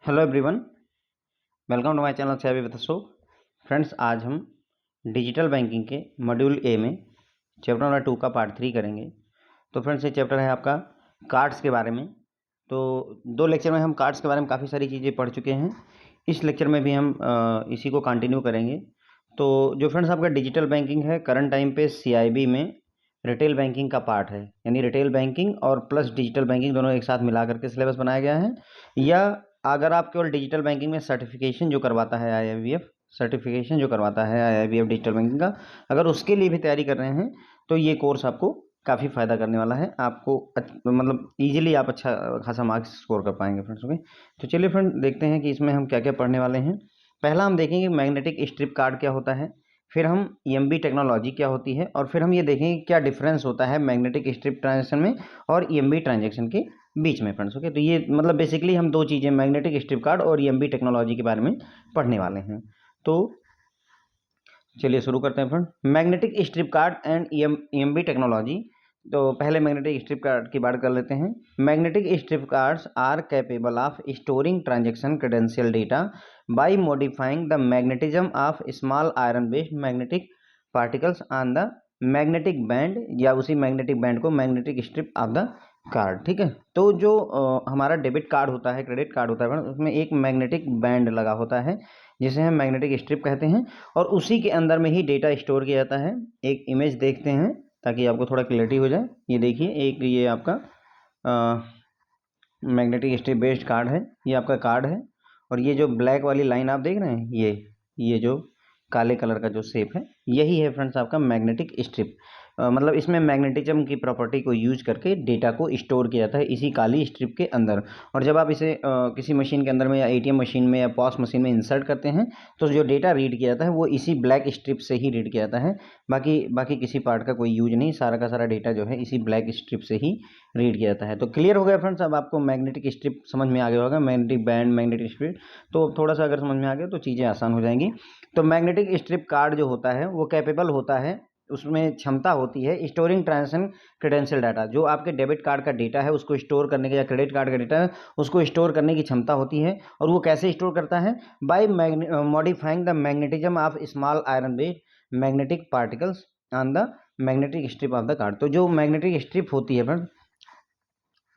Hello everyone, welcome to my channel savvy with Ashok. Friends, आज हम digital banking के module A में chapter number 2 का पार्ट 3 करेंगे। तो फ्रेंड्स, ये चैप्टर है आपका कार्ड्स के बारे में। तो 2 लेक्चर में हम कार्ड्स के बारे में काफ़ी सारी चीज़ें पढ़ चुके हैं। इस लेक्चर में भी हम इसी को कंटिन्यू करेंगे। तो जो फ्रेंड्स आपका डिजिटल बैंकिंग है, करंट टाइम पे CIB में रिटेल बैंकिंग का पार्ट है, यानी रिटेल बैंकिंग और प्लस डिजिटल बैंकिंग दोनों एक साथ मिला करके सिलेबस बनाया गया है। या अगर आप केवल डिजिटल बैंकिंग में सर्टिफिकेशन जो करवाता है IIBF डिजिटल बैंकिंग का, अगर उसके लिए भी तैयारी कर रहे हैं तो ये कोर्स आपको काफ़ी फ़ायदा करने वाला है। आपको मतलब ईजिली आप अच्छा खासा मार्क्स स्कोर कर पाएंगे फ्रेंड्स। ओके, तो चलिए फ्रेंड देखते हैं कि इसमें हम क्या क्या पढ़ने वाले हैं। पहला हम देखेंगे मैग्नेटिक स्ट्रिप कार्ड क्या होता है, फिर हम EMB टेक्नोलॉजी क्या होती है, और फिर हम ये देखेंगे क्या डिफरेंस होता है मैग्नेटिक स्ट्रिप ट्रांजैक्शन में और EMB ट्रांजैक्शन के बीच में फ्रेंड्स। ओके, तो ये मतलब बेसिकली हम 2 चीज़ें मैग्नेटिक स्ट्रिप कार्ड और EMB टेक्नोलॉजी के बारे में पढ़ने वाले हैं। तो चलिए शुरू करते हैं friend. Magnetic strip card and EMB technology. तो पहले मैग्नेटिक स्ट्रिप कार्ड की बात कर लेते हैं। Magnetic strip cards are capable of storing transaction credential data by modifying the magnetism of small iron based magnetic particles on the magnetic band, या उसी magnetic band को magnetic strip of the card. ठीक है, तो जो हमारा debit card होता है, क्रेडिट कार्ड होता है फ्रेंड, उसमें एक मैग्नेटिक बैंड लगा होता है जिसे हम मैग्नेटिक स्ट्रिप कहते हैं, और उसी के अंदर में ही डेटा स्टोर किया जाता है। एक इमेज देखते हैं ताकि आपको थोड़ा क्लैरिटी हो जाए। ये देखिए, एक ये आपका मैग्नेटिक स्ट्रिप बेस्ड कार्ड है, ये आपका कार्ड है, और ये जो ब्लैक वाली लाइन आप देख रहे हैं, ये जो काले कलर का जो शेप है, यही है फ्रेंड्स आपका मैग्नेटिक स्ट्रिप। मतलब इसमें मैग्नेटिज्म की प्रॉपर्टी को यूज करके डेटा को स्टोर किया जाता है इसी काली स्ट्रिप के अंदर। और जब आप इसे किसी मशीन के अंदर में या ATM मशीन में या POS मशीन में इंसर्ट करते हैं तो जो डेटा रीड किया जाता है वो इसी ब्लैक स्ट्रिप से ही रीड किया जाता है। बाकी किसी पार्ट का कोई यूज नहीं, सारा का सारा डेटा जो है इसी ब्लैक स्ट्रिप से ही रीड किया जाता है। तो क्लियर हो गया फ्रेंड्स, अब आपको मैग्नेटिक स्ट्रिप समझ में आ गया होगा, मैग्नेटिक बैंड, मैग्नेटिक स्ट्रिप। तो थोड़ा सा अगर समझ में आ गया तो चीज़ें आसान हो जाएंगी। तो मैग्नेटिक स्ट्रिप कार्ड जो होता है वो कैपेबल होता है, उसमें क्षमता होती है स्टोरिंग ट्रांजैक्शन क्रेडेंशियल डाटा। जो आपके डेबिट कार्ड का डेटा है उसको स्टोर करने के, या क्रेडिट कार्ड का डेटा है उसको स्टोर करने की क्षमता होती है। और वो कैसे स्टोर करता है? By modifying the magnetism of small iron based magnetic particles on the magnetic strip of the card. तो जो मैग्नेटिक स्ट्रिप होती है फ्रेंड,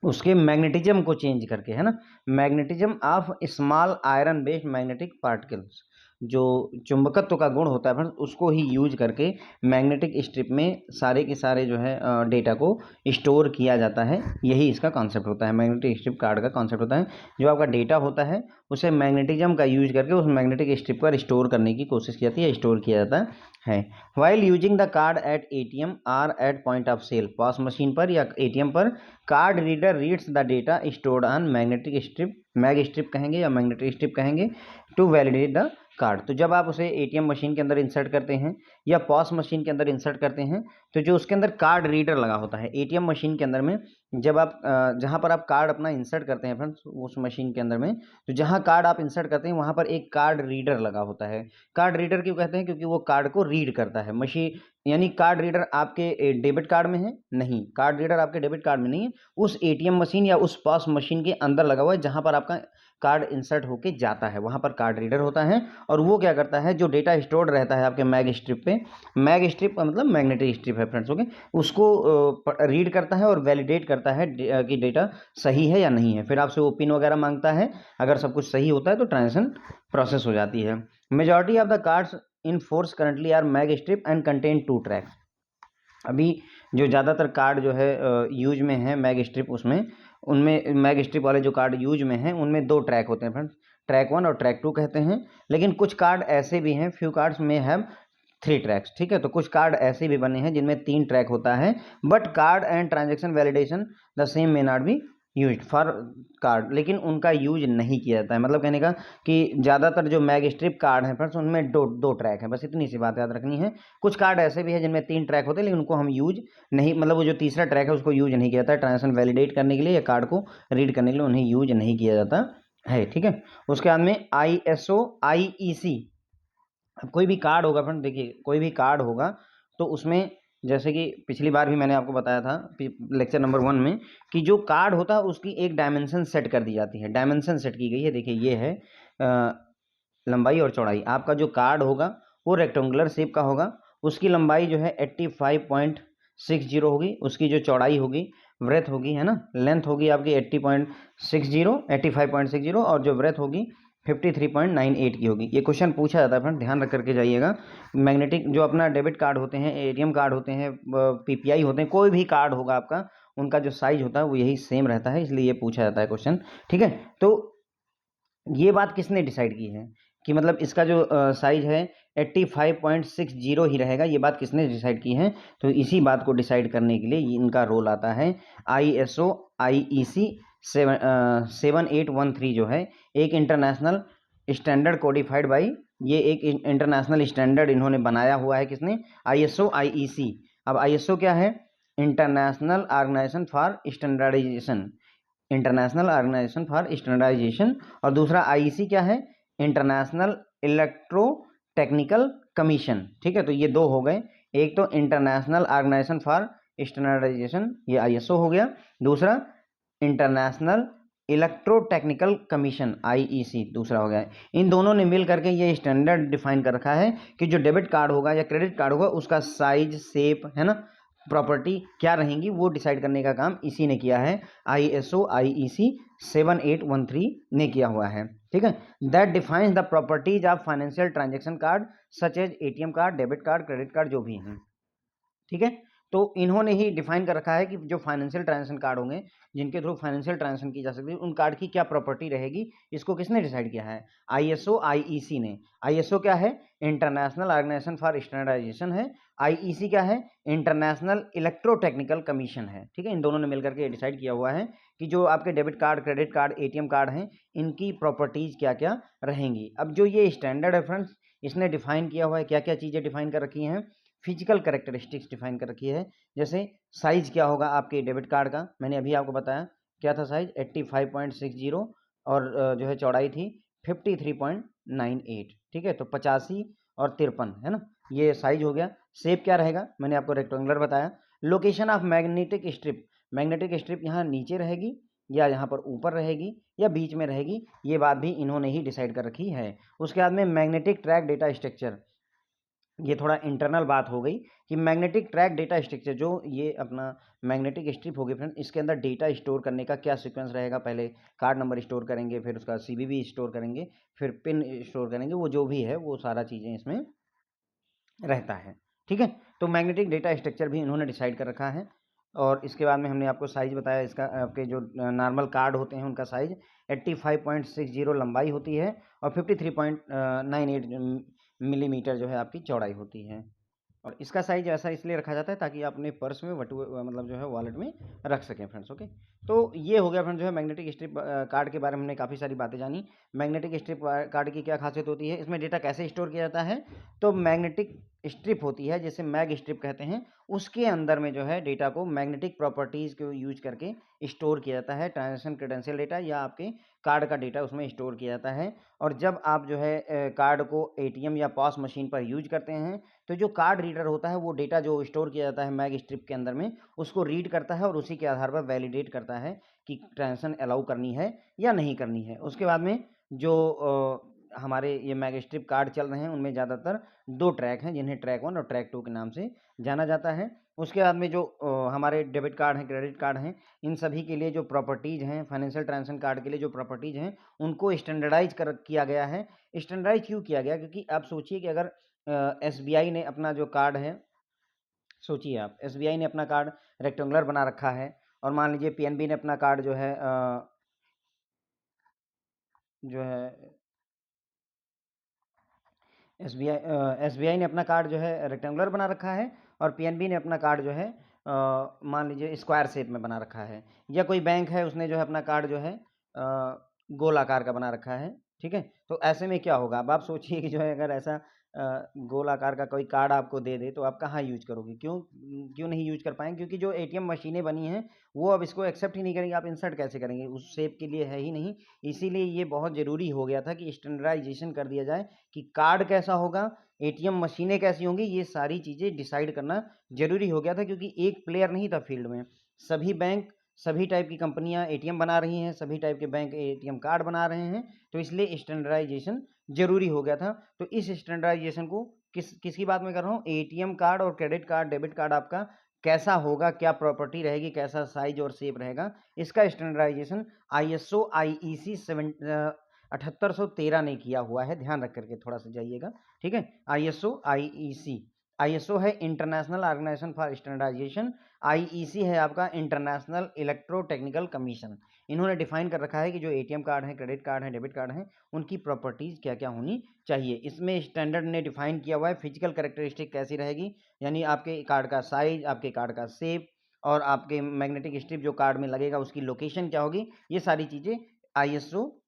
उसके मैग्नेटिज्म को चेंज करके, है ना, magnetism of small iron based magnetic particles, जो चुंबकत्व का गुण होता है फ्रेंड्स, उसको ही यूज करके मैग्नेटिक स्ट्रिप में सारे के सारे जो है डेटा को स्टोर किया जाता है। यही इसका कॉन्सेप्ट होता है, मैग्नेटिक स्ट्रिप कार्ड का कॉन्सेप्ट होता है। जो आपका डेटा होता है उसे मैग्नेटिज्म का यूज करके उस मैग्नेटिक स्ट्रिप पर स्टोर करने की कोशिश की जाती है, स्टोर किया जाता है। While using the card at ATM or at point of sale, POS machine पर या ATM पर, card reader reads the data stored on magnetic strip, mag strip कहेंगे या मैग्नेटिक स्ट्रिप कहेंगे, टू वैलिडेट द कार्ड। तो जब आप उसे ATM मशीन के अंदर इंसर्ट करते हैं या POS मशीन के अंदर इंसर्ट करते हैं, तो जो उसके अंदर कार्ड रीडर लगा होता है ATM मशीन के अंदर में, जब आप जहाँ पर आप कार्ड अपना इंसर्ट करते हैं फ्रेंड्स उस मशीन के अंदर में, तो जहाँ कार्ड आप इंसर्ट करते हैं वहाँ पर एक कार्ड रीडर लगा होता है। कार्ड रीडर क्यों कहते हैं? क्योंकि वो कार्ड को रीड करता है मशीन। यानी कार्ड रीडर आपके डेबिट कार्ड में है? नहीं, कार्ड रीडर आपके डेबिट कार्ड में नहीं है, उस ATM मशीन या उस POS मशीन के अंदर लगा हुआ है जहाँ पर आपका कार्ड इंसर्ट होके जाता है, वहाँ पर कार्ड रीडर होता है। और वो क्या करता है, जो डेटा स्टोर्ड रहता है आपके मैग स्ट्रिप पे, मैग स्ट्रिप का मतलब मैग्नेटिक स्ट्रिप है फ्रेंड्स। ओके, उसको रीड करता है और वैलिडेट करता है कि डेटा सही है या नहीं है। फिर आपसे वो पिन वगैरह मांगता है, अगर सब कुछ सही होता है तो ट्रांजेक्शन प्रोसेस हो जाती है। Majority of the cards in force currently are mag strip and contain 2 tracks. अभी जो ज़्यादातर कार्ड जो है यूज में है मैग स्ट्रिप, उसमें उनमें मैग स्ट्रिप वाले जो कार्ड यूज में हैं उनमें 2 ट्रैक होते हैं फ्रेंड्स, ट्रैक 1 और ट्रैक 2 कहते हैं। लेकिन कुछ कार्ड ऐसे भी हैं, फ्यू कार्ड्स में हैव 3 ट्रैक्स। ठीक है, तो कुछ कार्ड ऐसे भी बने हैं जिनमें 3 ट्रैक होता है। But card and transaction validation the same may not be used for card, लेकिन उनका यूज नहीं किया जाता है। मतलब कहने का कि ज़्यादातर जो मैग स्ट्रिप कार्ड हैं फ्रेंड्स उनमें दो ट्रैक हैं, बस इतनी सी बात याद रखनी है। कुछ कार्ड ऐसे भी है जिनमें 3 ट्रैक होते हैं, लेकिन उनको हम यूज नहीं, मतलब वो जो तीसरा ट्रैक है उसको यूज नहीं किया जाता है ट्रांजेक्शन वैलिडेट करने के लिए या कार्ड को रीड करने के लिए, उन्हें यूज नहीं किया जाता है। ठीक है, उसके बाद में ISO IEC। अब कोई भी कार्ड होगा फ्रेंड, देखिए कोई भी कार्ड होगा तो उसमें जैसे कि पिछली बार भी मैंने आपको बताया था लेक्चर नंबर 1 में कि जो कार्ड होता है उसकी एक डायमेंशन सेट कर दी जाती है, डायमेंशन सेट की गई है। देखिए ये है लंबाई और चौड़ाई। आपका जो कार्ड होगा वो रेक्टेंगुलर शेप का होगा, उसकी लंबाई जो है 85.60 होगी, उसकी जो चौड़ाई होगी ब्रेथ होगी, है ना, लेंथ होगी आपकी 85.60 और जो ब्रेथ होगी 53.98 की होगी। ये क्वेश्चन पूछा जाता है फ्रेंड, ध्यान रख करके जाइएगा। मैग्नेटिक जो अपना डेबिट कार्ड होते हैं, एटीएम कार्ड होते हैं, पीपीआई होते हैं, कोई भी कार्ड होगा आपका, उनका जो साइज होता है वो यही सेम रहता है, इसलिए ये पूछा जाता है क्वेश्चन। ठीक है, तो ये बात किसने डिसाइड की है कि मतलब इसका जो साइज है 85.60 ही रहेगा, ये बात किसने डिसाइड की है? तो इसी बात को डिसाइड करने के लिए इनका रोल आता है। ISO IEC 7813 जो है एक इंटरनेशनल स्टैंडर्ड कोडिफाइड बाई, ये एक इंटरनेशनल स्टैंडर्ड इन्होंने बनाया हुआ है। किसने? ISO IEC। अब ISO क्या है? International organisation for standardisation, international organisation for standardisation. और दूसरा आईईसी क्या है? International electrotechnical commission. ठीक है, तो ये दो हो गए। एक तो इंटरनेशनल ऑर्गेनाइजेशन फॉर स्टैंडर्डाइजेशन, ये आईएसओ हो गया। दूसरा international electrotechnical commission, IEC, दूसरा हो गया। इन दोनों ने मिल करके ये स्टैंडर्ड डिफाइन कर रखा है कि जो डेबिट कार्ड होगा या क्रेडिट कार्ड होगा उसका साइज, शेप, है ना, प्रॉपर्टी क्या रहेंगी, वो डिसाइड करने का काम इसी ने किया है। ISO IEC 7813 ने किया हुआ है। ठीक है, that defines the properties of financial transaction card such as ATM card, debit card, credit card, जो भी हैं। ठीक है, तो इन्होंने ही डिफाइन कर रखा है कि जो फाइनेंशियल ट्रांजेक्शन कार्ड होंगे, जिनके थ्रू फाइनेंशियल ट्रांजेक्शन की जा सकती है, उन कार्ड की क्या प्रॉपर्टी रहेगी, इसको किसने डिसाइड किया है? ISO IEC ने। ISO क्या है? इंटरनेशनल ऑर्गेनाइजेशन फॉर स्टैंडर्डाइजेशन है। IEC क्या है? इंटरनेशनल इलेक्ट्रोटेक्निकल कमीशन है। ठीक है, इन दोनों ने मिलकर के डिसाइड किया हुआ है कि जो आपके debit card, credit card, ATM card हैं, इनकी प्रॉपर्टीज क्या क्या रहेंगी। अब जो ये स्टैंडर्ड है फ्रेंड्स, इसने डिफाइन किया हुआ है, क्या क्या चीज़ें डिफाइन कर रखी हैं? फिजिकल कैरेक्टरिस्टिक्स डिफाइन कर रखी है। जैसे साइज क्या होगा आपके डेबिट कार्ड का, मैंने अभी आपको बताया क्या था साइज, 85.60, और जो है चौड़ाई थी 53.98। ठीक है, तो 85 और 53, है ना, ये साइज हो गया। शेप क्या रहेगा, मैंने आपको रेक्टेंगुलर बताया। Location of magnetic strip, magnetic strip यहाँ नीचे रहेगी या यहाँ पर ऊपर रहेगी या बीच में रहेगी, ये बात भी इन्होंने ही डिसाइड कर रखी है। उसके बाद में मैग्नेटिक ट्रैक डेटा स्ट्रक्चर, ये थोड़ा इंटरनल बात हो गई कि मैग्नेटिक ट्रैक डेटा स्ट्रक्चर, जो ये अपना मैग्नेटिक स्ट्रिप होगी फ्रेंड, इसके अंदर डेटा स्टोर करने का क्या सीक्वेंस रहेगा। पहले कार्ड नंबर स्टोर करेंगे, फिर उसका सीवीवी स्टोर करेंगे, फिर पिन स्टोर करेंगे, वो जो भी है वो सारा चीज़ें इसमें रहता है। ठीक है, तो मैग्नेटिक डेटा स्ट्रक्चर भी इन्होंने डिसाइड कर रखा है। और इसके बाद में हमने आपको साइज बताया, इसका आपके जो नॉर्मल कार्ड होते हैं उनका साइज 85.60 लंबाई होती है और 53.98 मिलीमीटर जो है आपकी चौड़ाई होती है। और इसका साइज ऐसा इसलिए रखा जाता है ताकि आप अपने पर्स में मतलब जो है वॉलेट में रख सकें फ्रेंड्स। ओके, तो ये हो गया फ्रेंड्स जो है मैग्नेटिक स्ट्रिप कार्ड के बारे में हमने काफ़ी सारी बातें जानी। मैग्नेटिक स्ट्रिप कार्ड की क्या खासियत होती है, इसमें डेटा कैसे स्टोर किया जाता है? तो मैग्नेटिक स्ट्रिप होती है, जिसे मैग स्ट्रिप कहते हैं, उसके अंदर में जो है डेटा को मैग्नेटिक प्रॉपर्टीज़ को यूज करके स्टोर किया जाता है। ट्रांजेक्शन क्रेडेंशियल डेटा या आपके कार्ड का डेटा उसमें स्टोर किया जाता है। और जब आप जो है कार्ड को एटीएम या पॉस मशीन पर यूज करते हैं, तो जो कार्ड रीडर होता है वो डेटा जो स्टोर किया जाता है मैग स्ट्रिप के अंदर में, उसको रीड करता है और उसी के आधार पर वैलिडेट करता है कि ट्रांजेक्शन अलाउ करनी है या नहीं करनी है। उसके बाद में जो हमारे ये मैग स्ट्रिप कार्ड चल रहे हैं उनमें ज़्यादातर दो ट्रैक हैं, जिन्हें ट्रैक 1 और ट्रैक 2 के नाम से जाना जाता है। उसके बाद में जो हमारे डेबिट कार्ड हैं, क्रेडिट कार्ड हैं, इन सभी के लिए जो प्रॉपर्टीज़ हैं, फाइनेंशियल ट्रांजेक्शन कार्ड के लिए जो प्रॉपर्टीज़ हैं, उनको स्टैंडर्डाइज कर किया गया है। स्टैंडर्डाइज क्यों किया गया? क्योंकि आप सोचिए कि अगर एसबीआई ने अपना जो कार्ड है, सोचिए आप एसबीआई ने अपना कार्ड रेक्टेंगुलर बना रखा है, और मान लीजिए पीएनबी ने अपना कार्ड जो है जो है एसबीआई ने अपना कार्ड जो है रेक्टेंगुलर बना रखा है, और पीएनबी ने अपना कार्ड जो है मान लीजिए स्क्वायर शेप में बना रखा है। या कोई बैंक है उसने जो है अपना कार्ड जो है गोल आकार का बना रखा है। ठीक है, तो ऐसे में क्या होगा, अब आप सोचिए कि जो है अगर ऐसा गोल आकार का कोई कार्ड आपको दे दे तो आप कहाँ यूज करोगे? क्यों नहीं यूज कर पाएंगे? क्योंकि जो एटीएम मशीनें बनी हैं वो अब इसको एक्सेप्ट ही नहीं करेंगे। आप इंसर्ट कैसे करेंगे? उस शेप के लिए है ही नहीं। इसीलिए ये बहुत ज़रूरी हो गया था कि स्टैंडर्डाइजेशन कर दिया जाए कि कार्ड कैसा होगा, एटीएम मशीनें कैसी होंगी, ये सारी चीज़ें डिसाइड करना ज़रूरी हो गया था। क्योंकि एक प्लेयर नहीं था फील्ड में, सभी बैंक, सभी टाइप की कंपनियां एटीएम बना रही हैं, सभी टाइप के बैंक एटीएम कार्ड बना रहे हैं, तो इसलिए स्टैंडर्डाइजेशन जरूरी हो गया था। तो इस स्टैंडर्डाइजेशन को किसकी बात में कर रहा हूँ? एटीएम कार्ड और क्रेडिट कार्ड, डेबिट कार्ड आपका कैसा होगा, क्या प्रॉपर्टी रहेगी, कैसा साइज और शेप रहेगा, इसका स्टैंडर्डाइजेशन आईएसओ आईईसी 7813 ने किया हुआ है। ध्यान रख करके थोड़ा सा जाइएगा, ठीक है। आईएसओ आईईसी, आईएसओ है international organisation for standardisation, IEC है आपका इंटरनेशनल इलेक्ट्रोटेक्निकल कमीशन। इन्होंने डिफाइन कर रखा है कि जो एटीएम कार्ड है, क्रेडिट कार्ड है, डेबिट कार्ड है, उनकी प्रॉपर्टीज क्या क्या होनी चाहिए। इसमें स्टैंडर्ड ने डिफाइन किया हुआ है फिजिकल कैरेक्टरिस्टिक कैसी रहेगी, यानी आपके कार्ड का साइज, आपके कार्ड का शेप और आपके मैग्नेटिक स्ट्रिप जो कार्ड में लगेगा उसकी लोकेशन क्या होगी, ये सारी चीजें आईएसओ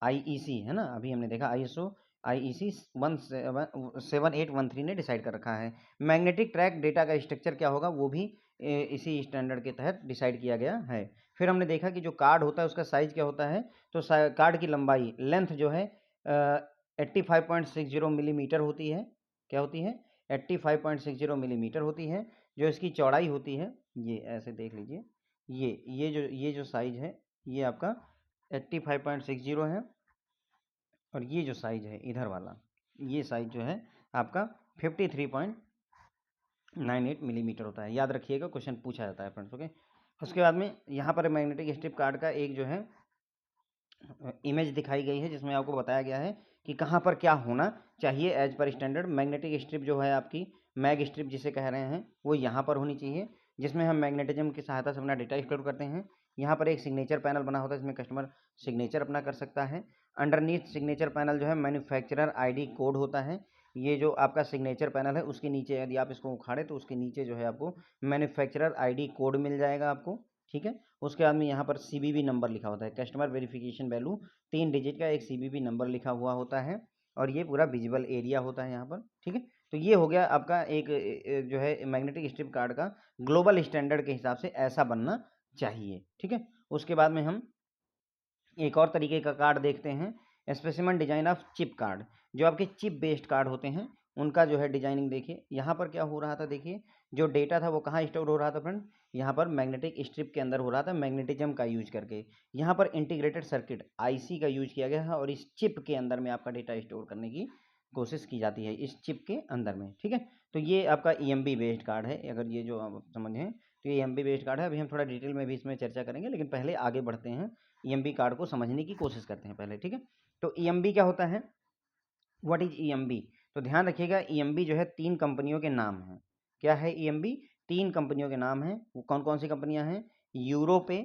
आईईसी है ना, अभी हमने देखा आईएसओ आईईसी 7813 ने डिसाइड कर रखा है। मैग्नेटिक ट्रैक डेटा का स्ट्रक्चर क्या होगा वो भी इसी स्टैंडर्ड के तहत डिसाइड किया गया है। फिर हमने देखा कि जो कार्ड होता है उसका साइज क्या होता है, तो कार्ड की लंबाई, लेंथ जो है 85.60 मिलीमीटर होती है। क्या होती है? 85.60 मिलीमीटर होती है। जो इसकी चौड़ाई होती है, ये ऐसे देख लीजिए, ये जो साइज है ये आपका 85.60 है, और ये जो साइज है इधर वाला, ये साइज जो है आपका 53.98 मिलीमीटर होता है। याद रखिएगा, क्वेश्चन पूछा जाता है फ्रेंड्स, ओके। उसके बाद में यहाँ पर मैग्नेटिक स्ट्रिप कार्ड का एक जो है इमेज दिखाई गई है, जिसमें आपको बताया गया है कि कहाँ पर क्या होना चाहिए as per standard. Magnetic strip जो है आपकी, मैग स्ट्रिप जिसे कह रहे हैं, वो यहाँ पर होनी चाहिए, जिसमें हम मैग्नेटिज्म की सहायता से अपना डेटा स्टोर करते हैं। यहाँ पर एक सिग्नेचर पैनल बना होता है, जिसमें कस्टमर सिग्नेचर अपना कर सकता है। अंडरनीथ सिग्नेचर पैनल जो है मैन्युफैक्चरर आईडी कोड होता है। ये जो आपका सिग्नेचर पैनल है उसके नीचे यदि आप इसको उखाड़े तो उसके नीचे जो है आपको मैन्युफैक्चरर आईडी कोड मिल जाएगा आपको, ठीक है। उसके बाद में यहाँ पर सीबीवी नंबर लिखा होता है, कस्टमर वेरिफिकेशन वैल्यू, 3 डिजिट का एक सीबीवी नंबर लिखा हुआ होता है, और ये पूरा विजिबल एरिया होता है यहाँ पर, ठीक है। तो ये हो गया आपका एक जो है मैग्नेटिक स्ट्रिप कार्ड का ग्लोबल स्टैंडर्ड के हिसाब से ऐसा बनना चाहिए, ठीक है। उसके बाद में हम एक और तरीके का कार्ड देखते हैं, specimen design of chip card. जो आपके चिप बेस्ड कार्ड होते हैं उनका जो है डिजाइनिंग देखिए। यहाँ पर क्या हो रहा था, देखिए जो डेटा था वो कहाँ स्टोर हो रहा था फ्रेंड, यहाँ पर मैग्नेटिक स्ट्रिप के अंदर हो रहा था, मैग्नेटिज्म का यूज करके। यहाँ पर इंटीग्रेटेड सर्किट आईसी का यूज किया गया है, और इस चिप के अंदर में आपका डेटा स्टोर करने की कोशिश की जाती है इस चिप के अंदर में, ठीक है। तो ये आपका ईएमबी बेस्ड कार्ड है, अगर ये जो आप समझें तो ये ईएमबी बेस्ड कार्ड है। अभी हम थोड़ा डिटेल में भी इसमें चर्चा करेंगे, लेकिन पहले आगे बढ़ते हैं, ईएमबी कार्ड को समझने की कोशिश करते हैं पहले, ठीक है। तो ईएमबी क्या होता है, व्हाट इज ईएमबी? तो ध्यान रखिएगा, ईएमबी जो है 3 कंपनियों के नाम हैं। क्या है ईएमबी? 3 कंपनियों के नाम हैं। वो कौन कौन सी कंपनियां हैं? यूरोपे,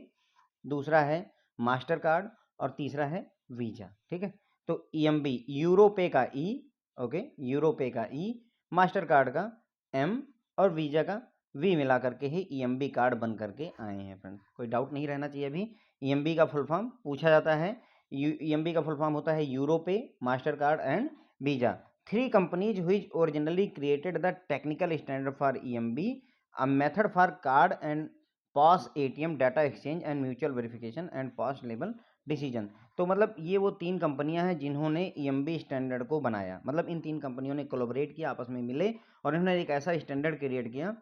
दूसरा है मास्टर कार्ड, और तीसरा है वीजा, ठीक है। तो ईएमबी, यूरोपे का ई, ओके, यूरोपे का ई, मास्टर कार्ड का एम, और वीजा का वी मिला करके ही ईएमबी कार्ड बन करके आए हैं फ्रेंड्स। कोई डाउट नहीं रहना चाहिए अभी। ईएमबी का फुल फॉर्म पूछा जाता है। ईएमबी का फुल फॉर्म होता है Europay, master card and visa. 3 companies which originally created the technical standard for EMB, a method for card and POS ATM data exchange and mutual verification and POS label decision। तो मतलब ये वो 3 कंपनियां हैं जिन्होंने EMB standard को बनाया। मतलब इन 3 कंपनियों ने कोलैबोरेट किया, आपस में मिले, और इन्होंने एक ऐसा स्टैंडर्ड क्रिएट किया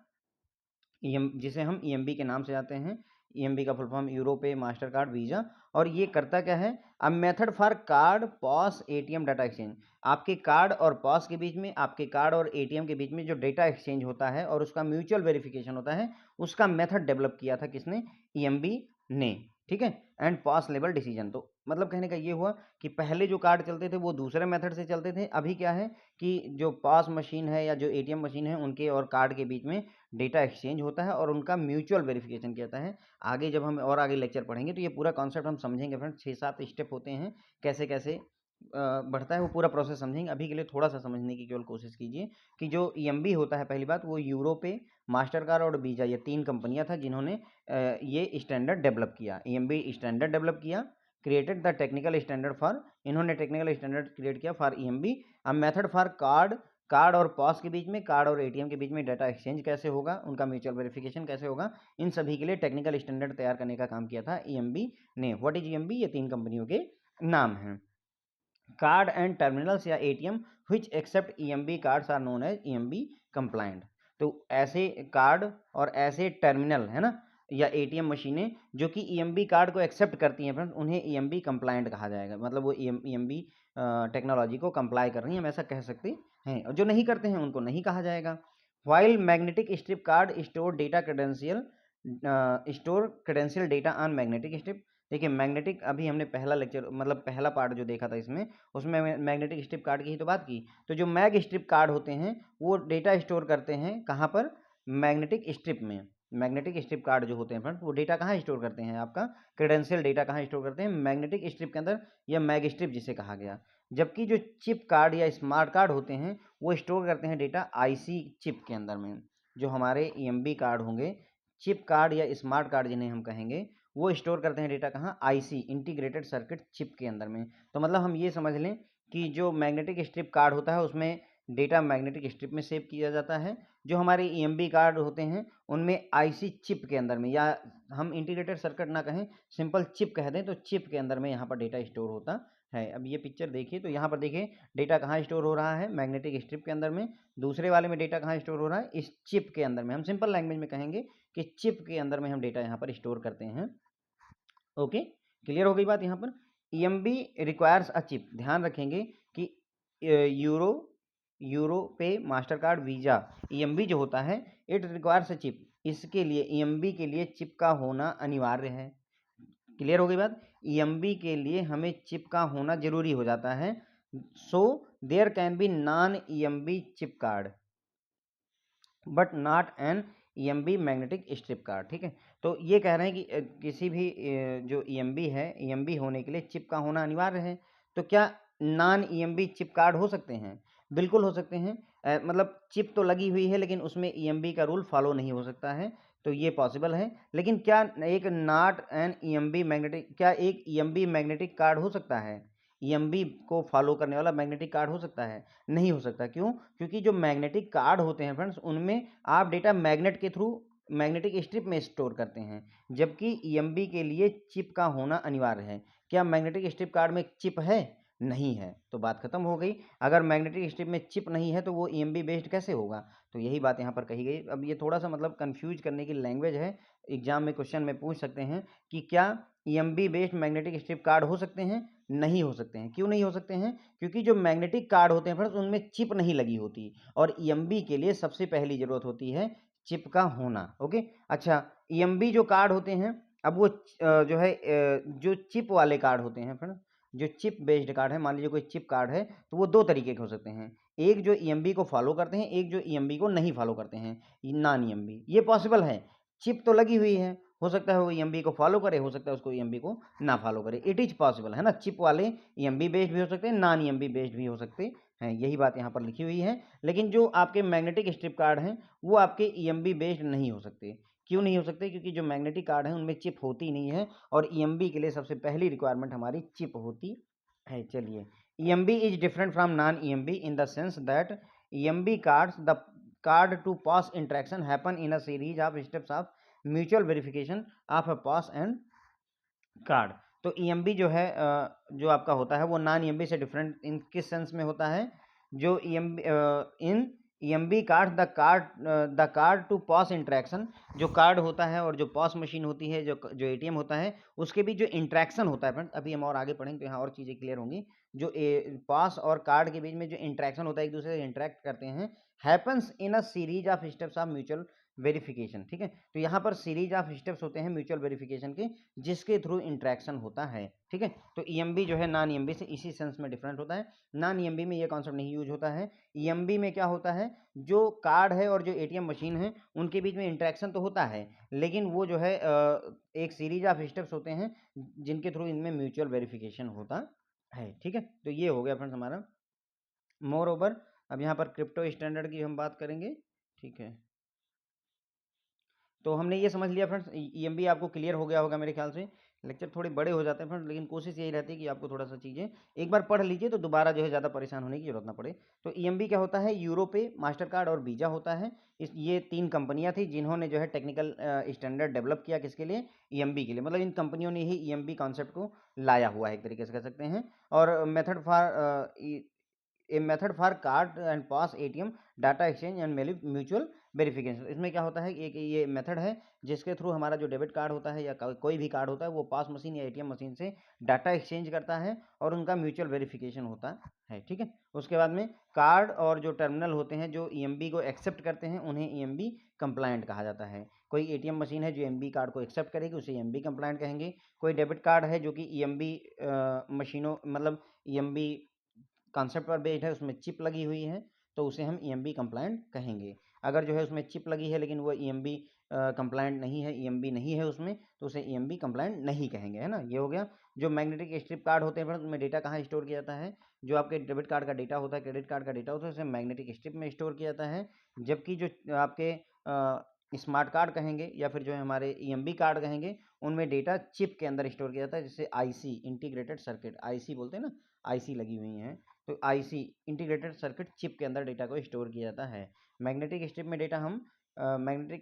जिसे हम ईएमबी के नाम से जाते हैं। ईएमबी का full form Europay, master card, visa. और ये करता क्या है? अ method for card, POS, ATM data exchange. आपके कार्ड और पॉस के बीच में, आपके कार्ड और एटीएम के बीच में जो डेटा एक्सचेंज होता है और उसका म्यूचुअल वेरिफिकेशन होता है, उसका मेथड डेवलप किया था किसने? ईएमबी ने, ठीक है। And POS level decision. तो मतलब कहने का ये हुआ कि पहले जो कार्ड चलते थे वो दूसरे मेथड से चलते थे। अभी क्या है कि जो पॉस मशीन है या जो एटीएम मशीन है उनके और कार्ड के बीच में डेटा एक्सचेंज होता है और उनका म्यूचुअल वेरिफिकेशन किया जाता है। आगे जब हम और आगे लेक्चर पढ़ेंगे तो ये पूरा कॉन्सेप्ट हम समझेंगे फ्रेंड्स। 6-7 स्टेप होते हैं, कैसे कैसे बढ़ता है वो पूरा प्रोसेस समझेंगे। अभी के लिए थोड़ा सा समझने की केवल कोशिश कीजिए कि जो ईएमबी होता है, पहली बात वो यूरोपे, मास्टर कार्ड और वीजा, ये 3 कंपनियां था जिन्होंने ये स्टैंडर्ड डेवलप किया। ईएमबी स्टैंडर्ड डेवलप किया, created the technical standard for, इन्होंने टेक्निकल स्टैंडर्ड क्रिएट किया for EMV. A method for card और पॉस के बीच में, कार्ड और एटीएम के बीच में डाटा एक्सचेंज कैसे होगा, उनका म्यूचुअल वेरिफिकेशन कैसे होगा, इन सभी के लिए टेक्निकल स्टैंडर्ड तैयार करने का काम किया था ईएमबी ने। What is EMB? ये 3 कंपनियों के नाम हैं। कार्ड एंड टर्मिनल्स या ATM which accept EMB cards are known as EMB compliant. तो ऐसे कार्ड और ऐसे टर्मिनल है ना, या एटीएम मशीनें जो कि ईएमबी कार्ड को एक्सेप्ट करती हैं फ्रेंड्स, उन्हें ईएमबी कंप्लायंट कहा जाएगा। मतलब वो ईएमबी टेक्नोलॉजी को कंप्लाई कर रही हैं, हम ऐसा कह सकते हैं। और जो नहीं करते हैं उनको नहीं कहा जाएगा। While magnetic strip card store data credential, store credential data on magnetic strip. देखिए मैग्नेटिक, अभी हमने पहला लेक्चर मतलब पहला पार्ट जो देखा था इसमें, उसमें मैग्नेटिक स्ट्रिप कार्ड की ही तो बात की। तो जो मैग स्ट्रिप कार्ड होते हैं वो डेटा स्टोर करते हैं कहाँ पर? मैग्नेटिक स्ट्रिप में। मैग्नेटिक स्ट्रिप कार्ड जो होते हैं फ्रेंड्स, वो डेटा कहाँ स्टोर करते हैं? आपका क्रेडेंशियल डेटा कहाँ स्टोर करते हैं? मैग्नेटिक स्ट्रिप के अंदर, या मैग स्ट्रिप जिसे कहा गया। जबकि जो चिप कार्ड या स्मार्ट कार्ड होते हैं वो स्टोर करते हैं डेटा आईसी चिप के अंदर में। जो हमारे ईएमबी कार्ड होंगे, चिप कार्ड या स्मार्ट कार्ड जिन्हें हम कहेंगे, वो स्टोर करते हैं डेटा कहाँ? आईसी, इंटीग्रेटेड सर्किट चिप के अंदर में। तो मतलब हम ये समझ लें कि जो मैग्नेटिक स्ट्रिप कार्ड होता है उसमें डेटा मैग्नेटिक स्ट्रिप में सेव किया जाता है। जो हमारे ईएमबी कार्ड होते हैं उनमें आईसी चिप के अंदर में, या हम इंटीग्रेटेड सर्किट ना कहें, सिंपल चिप कह दें, तो चिप के अंदर में यहाँ पर डेटा स्टोर होता है। अब ये पिक्चर देखिए, तो यहाँ पर देखिए डेटा कहाँ स्टोर हो रहा है? मैग्नेटिक स्ट्रिप के अंदर में। दूसरे वाले में डेटा कहाँ स्टोर हो रहा है? इस चिप के अंदर में। हम सिंपल लैंग्वेज में कहेंगे कि चिप के अंदर में हम डेटा यहाँ पर स्टोर करते हैं। ओके, क्लियर हो गई बात यहाँ पर। ईएमबी रिक्वायर्स अ चिप, ध्यान रखेंगे कि यूरो पे, मास्टर कार्ड, वीजा, ईएमबी जो होता है इट रिक्वायर्स अ चिप, इसके लिए ईएमबी के लिए चिप का होना अनिवार्य है। क्लियर हो गई बात। ईएमबी के लिए हमें चिप का होना जरूरी हो जाता है। So there can be non EMV chip card but not an EMV magnetic strip card. ठीक है, तो ये कह रहे हैं कि किसी भी जो ईएमबी है, ईएमबी होने के लिए चिप का होना अनिवार्य है। तो क्या नॉन ईएमबी चिप कार्ड हो सकते हैं? बिल्कुल हो सकते हैं। मतलब चिप तो लगी हुई है लेकिन उसमें ईएमबी का रूल फॉलो नहीं हो सकता है, तो ये पॉसिबल है। लेकिन क्या एक नॉट एन ईएमबी मैग्नेटिक, क्या एक ईएमबी मैग्नेटिक कार्ड हो सकता है? ईएमबी को फॉलो करने वाला मैग्नेटिक कार्ड हो सकता है? नहीं हो सकता। क्यों? क्योंकि जो मैग्नेटिक कार्ड होते हैं फ्रेंड्स, उनमें आप डेटा मैग्नेट के थ्रू मैग्नेटिक स्ट्रिप में स्टोर करते हैं, जबकि ईएमबी के लिए चिप का होना अनिवार्य है। क्या मैग्नेटिक स्ट्रिप कार्ड में चिप है? नहीं है, तो बात खत्म हो गई। अगर मैग्नेटिक स्ट्रिप में चिप नहीं है तो वो ईएमबी बेस्ड कैसे होगा? तो यही बात यहाँ पर कही गई। अब ये थोड़ा सा मतलब कंफ्यूज करने की लैंग्वेज है, एग्जाम में क्वेश्चन में पूछ सकते हैं कि क्या EMB based magnetic strip card हो सकते हैं? नहीं हो सकते हैं। क्यों नहीं हो सकते हैं? क्योंकि जो मैग्नेटिक कार्ड होते हैं फ्रेंड्स, उनमें चिप नहीं लगी होती, और ईएमबी के लिए सबसे पहली जरूरत होती है चिप का होना। ओके, अच्छा, ईएमबी जो कार्ड होते हैं, अब वो जो है जो चिप वाले कार्ड होते हैं फ्रेंड्स, जो चिप बेस्ड कार्ड है, मान लीजिए कोई चिप कार्ड है, तो वो दो तरीके के हो सकते हैं। एक जो ईएमबी को फॉलो करते हैं, एक जो ईएमबी को नहीं फॉलो करते हैं, नॉन ईएमबी। ये पॉसिबल है। चिप तो लगी हुई है, हो सकता है वो ईएमबी को फॉलो करे, हो सकता है उसको ईएमबी को ना फॉलो करे। इट इज पॉसिबल है ना। चिप वाले ईएमबी बेस्ड भी हो सकते हैं, नॉन ईएमबी बेस्ड भी हो सकते हैं, यही बात यहाँ पर लिखी हुई है। लेकिन जो आपके मैग्नेटिक स्ट्रिप कार्ड हैं वो आपके ईएमबी बेस्ड नहीं हो सकते। क्यों नहीं हो सकते? क्योंकि जो मैग्नेटिक कार्ड है उनमें चिप होती नहीं है, और ईएमबी के लिए सबसे पहली रिक्वायरमेंट हमारी चिप होती है। चलिए, EMV is different from non EMV in the sense that EMV cards the card to POS interaction happen in a series of steps of mutual verification of a POS and card. तो EMV जो है जो आपका होता है वो non EMV से different in किस सेंस में होता है? जो EMV in EMV card the card to POS interaction, जो कार्ड होता है और जो पॉस मशीन होती है, जो एटीएम होता है, उसके बीच जो इंट्रैक्शन होता है फ्रेंड, अभी हम और आगे पढ़ेंगे तो यहाँ और चीज़ें क्लियर होंगी। जो पास और कार्ड के बीच में जो इंट्रैक्शन होता है, एक दूसरे से इंटरेक्ट करते हैं, happens in a series of steps of mutual verification. ठीक है, तो यहाँ पर सीरीज ऑफ स्टेप्स होते हैं म्यूचुअल वेरिफिकेशन के, जिसके थ्रू इंट्रैक्शन होता है। ठीक है, तो ईएमबी जो है नॉन ईएमबी से इसी सेंस में डिफरेंट होता है। नॉन ईएमबी में ये कॉन्सेप्ट नहीं यूज होता है। ईएमबी में क्या होता है, जो कार्ड है और जो एटीएम मशीन है उनके बीच में इंट्रैक्शन तो होता है, लेकिन वो जो है एक सीरीज ऑफ स्टेप्स होते हैं जिनके थ्रू इनमें म्यूचुअल वेरिफिकेशन होता है। ठीक है, तो ये हो गया फ्रेंड्स हमारा। मोर ओवर, अब यहाँ पर क्रिप्टो स्टैंडर्ड की हम बात करेंगे। ठीक है, तो हमने ये समझ लिया फ्रेंड्स, ईएमबी आपको क्लियर हो गया होगा मेरे ख्याल से लेक्चर थोड़े बड़े हो जाते हैं फ्रेंड्स, लेकिन कोशिश यही रहती है कि आपको थोड़ा सा चीज़ें एक बार पढ़ लीजिए तो दोबारा जो है ज़्यादा परेशान होने की जरूरत ना पड़े। तो ईएमबी क्या होता है, यूरोपे, मास्टर कार्ड और वीजा होता है। ये 3 कंपनियां थी जिन्होंने जो है टेक्निकल स्टैंडर्ड डेवलप किया, किसके लिए, ईएमबी के लिए। मतलब इन कंपनियों ने ही ईएमबी कॉन्सेप्ट को लाया हुआ है, एक तरीके से कह सकते हैं। और method for a method for card and pass ATM data exchange and mutual verification. इसमें क्या होता है, एक ये मेथड है जिसके थ्रू हमारा जो डेबिट कार्ड होता है या कोई भी कार्ड होता है वो पास मशीन या एटीएम मशीन से डाटा एक्सचेंज करता है और उनका म्यूचुअल वेरिफिकेशन होता है। ठीक है, उसके बाद में कार्ड और जो टर्मिनल होते हैं जो ईएमबी को एक्सेप्ट करते हैं उन्हें ईएमबी कंप्लायंट कहा जाता है। कोई एटीएम मशीन है जो ईएमबी कार्ड को एक्सेप्ट करेगी उसे ईएमबी कंप्लायंट कहेंगे। कोई डेबिट कार्ड है जो कि ईएमबी मशीनों मतलब ईएमबी कॉन्सेप्ट पर बेस्ड है, उसमें चिप लगी हुई है, तो उसे हम ईएमबी कंप्लायंट कहेंगे। अगर जो है उसमें चिप लगी है लेकिन वो ईएमबी कंप्लायंट नहीं है, ईएमबी नहीं है उसमें, तो उसे ईएमबी कंप्लायंट नहीं कहेंगे, है ना। ये हो गया। जो मैग्नेटिक स्ट्रिप कार्ड होते हैं फ्रेंड्स, उनमें डेटा कहाँ स्टोर किया जाता है, जो आपके डेबिट कार्ड का डेटा होता है, क्रेडिट कार्ड का डेटा होता है, उसे मैग्नेटिक स्ट्रिप में स्टोर किया जाता है। जबकि जो आपके स्मार्ट कार्ड कहेंगे या फिर जो है हमारे ईएमबी कार्ड कहेंगे, उनमें डेटा चिप के अंदर स्टोर किया जाता है, जिसे आईसी, इंटीग्रेटेड सर्किट, आईसी बोलते हैं ना, आईसी लगी हुई हैं, तो आईसी, इंटीग्रेटेड सर्किट चिप के अंदर डेटा को स्टोर किया जाता है। मैग्नेटिक स्ट्रिप में डेटा हम मैग्नेटिक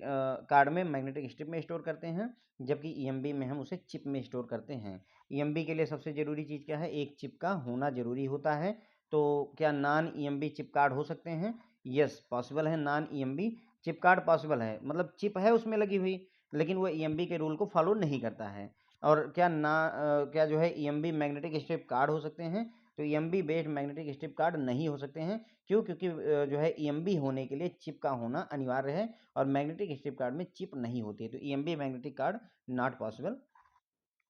कार्ड में मैग्नेटिक स्ट्रिप में स्टोर करते हैं, जबकि ईएमबी में हम उसे चिप में स्टोर करते हैं। ईएमबी के लिए सबसे ज़रूरी चीज़ क्या है, एक चिप का होना ज़रूरी होता है। तो क्या नॉन ईएमबी चिप कार्ड हो सकते हैं? यस, पॉसिबल है, non EMV chip card possible है। मतलब चिप है उसमें लगी हुई, लेकिन वो ईएमबी के रूल को फॉलो नहीं करता है। और क्या जो है ईएमबी मैग्नेटिक स्ट्रिप कार्ड हो सकते हैं? तो EMB based magnetic strip card नहीं हो सकते हैं। क्यों? क्योंकि जो है ईएमबी होने के लिए चिप का होना अनिवार्य है और मैग्नेटिक स्ट्रिप कार्ड में चिप नहीं होती है, तो EMB magnetic card not possible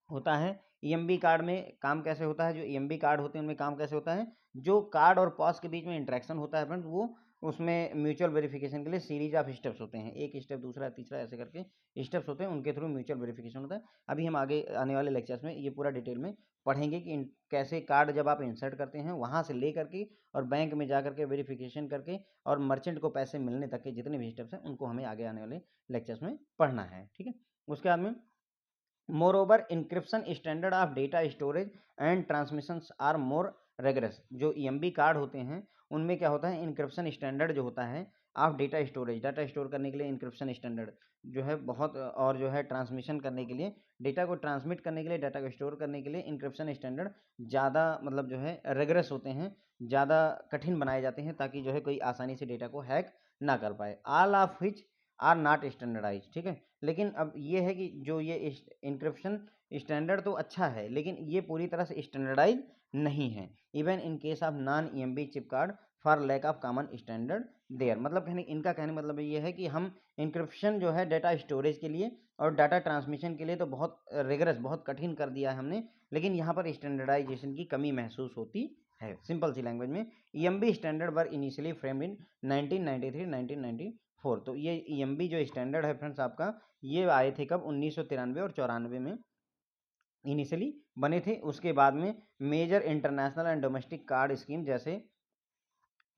होता है। ईएमबी कार्ड में काम कैसे होता है, जो ईएमबी कार्ड होते हैं उनमें काम कैसे होता है, जो कार्ड और पॉस के बीच में इंटरेक्शन होता है फ्रेंड्स, वो उसमें म्यूचुअल वेरिफिकेशन के लिए सीरीज ऑफ स्टेप्स होते हैं, एक स्टेप दूसरा तीसरा ऐसे करके स्टेप्स होते हैं, उनके थ्रू म्यूचुअल वेरिफिकेशन होता है। अभी हम आगे आने वाले लेक्चर्स में ये पूरा डिटेल में पढ़ेंगे कि कैसे कार्ड जब आप इंसर्ट करते हैं वहाँ से ले करके और बैंक में जा करके वेरिफिकेशन करके और मर्चेंट को पैसे मिलने तक के जितने भी स्टेप्स हैं उनको हमें आगे आने वाले लेक्चर्स में पढ़ना है। ठीक है, उसके बाद में moreover encryption standard of data storage and transmissions are more rigorous. जो ईएमबी कार्ड होते हैं उनमें क्या होता है, इंक्रिप्शन स्टैंडर्ड जो होता है of data storage, data store करने के लिए इंक्रिप्शन स्टैंडर्ड जो है बहुत, और जो है ट्रांसमिशन करने के लिए, डेटा को ट्रांसमिट करने के लिए, डाटा को स्टोर करने के लिए इंक्रिप्शन स्टैंडर्ड ज़्यादा मतलब जो है रेगरस होते हैं, ज़्यादा कठिन बनाए जाते हैं ताकि जो है कोई आसानी से डेटा को हैक ना कर पाए। All of which are not standardise. ठीक है, लेकिन अब ये है कि जो ये इंक्रिप्शन स्टैंडर्ड तो अच्छा है लेकिन ये पूरी तरह से स्टैंडर्डाइज नहीं है, even in case of non EMV chip card for lack of common standard there. मतलब इनका कहने मतलब ये है कि हम इंक्रिप्शन जो है डाटा स्टोरेज के लिए और डाटा ट्रांसमिशन के लिए तो बहुत रिगरस, बहुत कठिन कर दिया है हमने, लेकिन यहाँ पर स्टैंडर्डाइजेशन की कमी महसूस होती है। सिंपल सी लैंग्वेज में, EMV standard were initially framed in 1993-1994। तो ये ईएमबी जो स्टैंडर्ड है फ्रेंड्स आपका, ये आए थे कब, 1993 और 94 में इनिशियली बने थे। उसके बाद में major international and domestic card scheme जैसे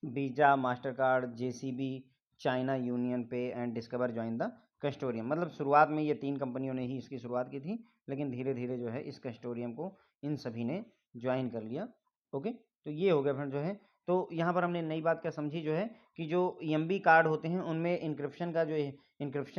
Visa, Mastercard, JCB, China Union Pay and Discover join the consortium. मतलब शुरुआत में ये 3 कंपनियों ने ही इसकी शुरुआत की थी, लेकिन धीरे धीरे जो है इस कंस्टोरियम को इन सभी ने ज्वाइन कर लिया। ओके, तो ये हो गया फ्रेंड जो है। तो यहाँ पर हमने नई बात क्या समझी जो है कि जो ईएमबी कार्ड होते हैं उनमें इंक्रिप्शन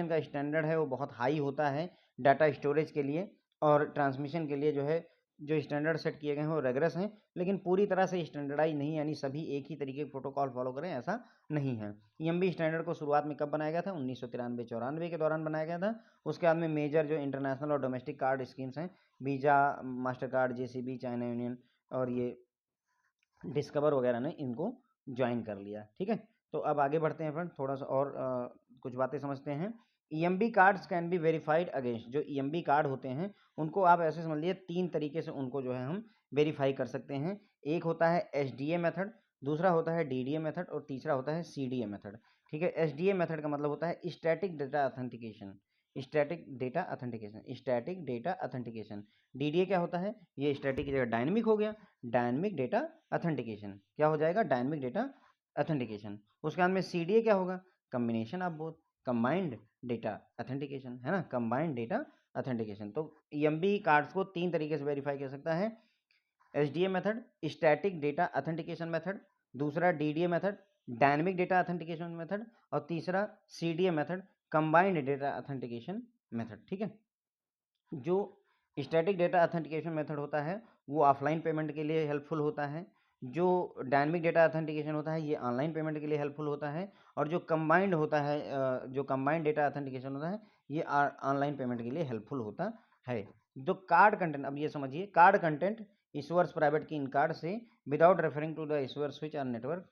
का स्टैंडर्ड है वो बहुत हाई होता है डाटा स्टोरेज के लिए, और ट्रांसमिशन के लिए जो है जो स्टैंडर्ड सेट किए गए हैं वो रेगरस हैं, लेकिन पूरी तरह से स्टैंडर्डाइज नहीं, यानी सभी एक ही तरीके के प्रोटोकॉल फॉलो करें ऐसा नहीं है। ईएमबी स्टैंडर्ड को शुरुआत में कब बनाया गया था, 1993-94 के दौरान बनाया गया था। उसके बाद में मेजर जो इंटरनेशनल और डोमेस्टिक कार्ड स्कीम्स हैं, visa, Mastercard, JCB, China union और ये डिस्कवर वगैरह ने इनको ज्वाइन कर लिया। ठीक है, तो अब आगे बढ़ते हैं फ्रेंड, थोड़ा सा और कुछ बातें समझते हैं। EMV cards can be verified against. जो ईएमबी कार्ड होते हैं उनको आप ऐसे समझ लीजिए 3 तरीके से उनको जो है हम वेरीफाई कर सकते हैं। एक होता है एसडीए मेथड, दूसरा होता है डीडीए मेथड और तीसरा होता है सीडीए मेथड। ठीक है, एसडीए मेथड का मतलब होता है static data authentication, static data authentication. DDA क्या होता है, ये स्टैटिक की जगह डायनेमिक हो गया, डायनेमिक डेटा ऑथेंटिकेशन क्या हो जाएगा, डायनेमिक डेटा ऑथेंटिकेशन। उसके बाद में सीडीए क्या होगा, combination of both, combined data authentication, है ना, कंबाइंड डेटा ऑथेंटिकेशन। तो ईएमबी कार्ड्स को 3 तरीके से वेरीफाई कर सकता है। SDA method, static data authentication method, दूसरा DDA method, dynamic data authentication method, और तीसरा CDA method, combined data authentication method. ठीक है, जो स्टैटिक डेटा ऑथेंटिकेशन मेथड होता है वो ऑफलाइन पेमेंट के लिए हेल्पफुल होता है, जो डायनेमिक डेटा ऑथेंटिकेशन होता है ये ऑनलाइन पेमेंट के लिए हेल्पफुल होता है, और जो कंबाइंड होता है जो कंबाइंड डेटा ऑथेंटिकेशन होता है ये ऑनलाइन पेमेंट के लिए हेल्पफुल होता है। जो कार्ड कंटेंट, अब ये समझिए, card content issuers private key in card से without referring to the issuer switch और नेटवर्क।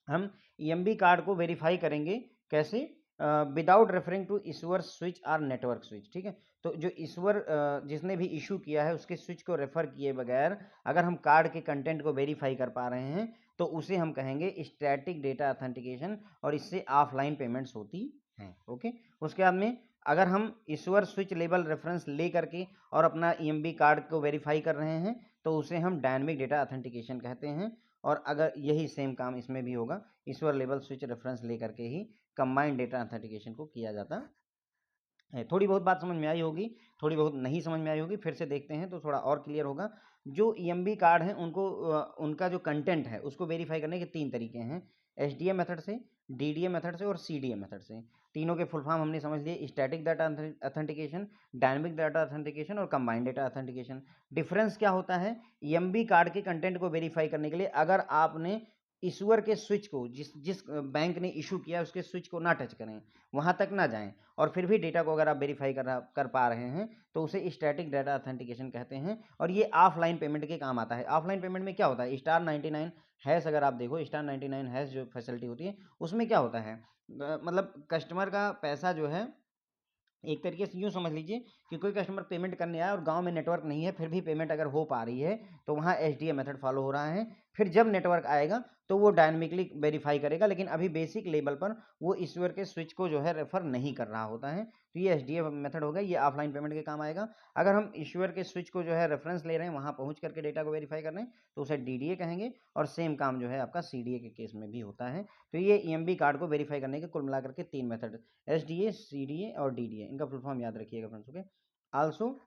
हम ईएमबी कार्ड को वेरीफाई करेंगे कैसे? Without referring to issuer switch और नेटवर्क स्विच। ठीक है, तो जो इशूअर जिसने भी इशू किया है उसके स्विच को रेफर किए बगैर अगर हम कार्ड के कंटेंट को वेरीफाई कर पा रहे हैं तो उसे हम कहेंगे स्टैटिक डेटा ऑथेंटिकेशन, और इससे ऑफलाइन पेमेंट्स होती हैं। ओके, उसके बाद में अगर हम इशूअर स्विच लेबल रेफरेंस ले करके और अपना ईएमबी कार्ड को वेरीफाई कर रहे हैं तो उसे हम डायनेमिक डेटा ऑथेंटिकेशन कहते हैं। और अगर यही सेम काम इसमें भी होगा, इशूअर लेबल स्विच रेफरेंस लेकर के ही कंबाइंड डेटा ऑथेंटिकेशन को किया जाता है। थोड़ी बहुत बात समझ में आई होगी, थोड़ी बहुत नहीं समझ में आई होगी, फिर से देखते हैं तो थोड़ा और क्लियर होगा। जो ईएमबी कार्ड हैं उनको उनका जो कंटेंट है उसको वेरीफाई करने के 3 तरीके हैं, एसडीए मेथड से, डीडीए मेथड से और सीडीए मेथड से। तीनों के फुल फॉर्म हमने समझ लिए, static data authentication, dynamic data authentication और कंबाइंड डेटा ऑथेंटिकेशन। डिफरेंस क्या होता है? ईएमबी कार्ड के कंटेंट को वेरीफाई करने के लिए अगर आपने इशूअर के स्विच को, जिस जिस बैंक ने इशू किया उसके स्विच को ना टच करें, वहां तक ना जाएं, और फिर भी डेटा को अगर आप वेरीफाई कर पा रहे हैं तो उसे स्टैटिक डाटा ऑथेंटिकेशन कहते हैं, और ये ऑफलाइन पेमेंट के काम आता है। ऑफलाइन पेमेंट में क्या होता है? स्टार 99 हैश, अगर आप देखो स्टार 99 हैश जो फैसिलिटी होती है उसमें क्या होता है, मतलब कस्टमर का पैसा जो है, एक तरीके से यूँ समझ लीजिए कि कोई कस्टमर पेमेंट करने आया और गांव में नेटवर्क नहीं है, फिर भी पेमेंट अगर हो पा रही है तो वहाँ एसडीए मेथड फॉलो हो रहा है। फिर जब नेटवर्क आएगा तो वो डायनेमिकली वेरीफाई करेगा, लेकिन अभी बेसिक लेवल पर वो इशूअर के स्विच को जो है रेफर नहीं कर रहा होता है। तो ये एसडीए मेथड हो गया, ये ऑफलाइन पेमेंट के काम आएगा। अगर हम इशूअर के स्विच को जो है रेफरेंस ले रहे हैं, वहाँ पहुँच करके डेटा को वेरीफाई कर रहे हैं तो उसे डीडीए कहेंगे, और सेम काम जो है आपका सीडीए के केस में भी होता है। तो ये ईएमबी कार्ड को वेरीफाई करने के कुल मिलाकर के 3 मेथड, एसडीए, सीडीए और डीडीए, इनका फुल फॉर्म याद रखिएगा फ्रेंड्स। ओके, आल्सो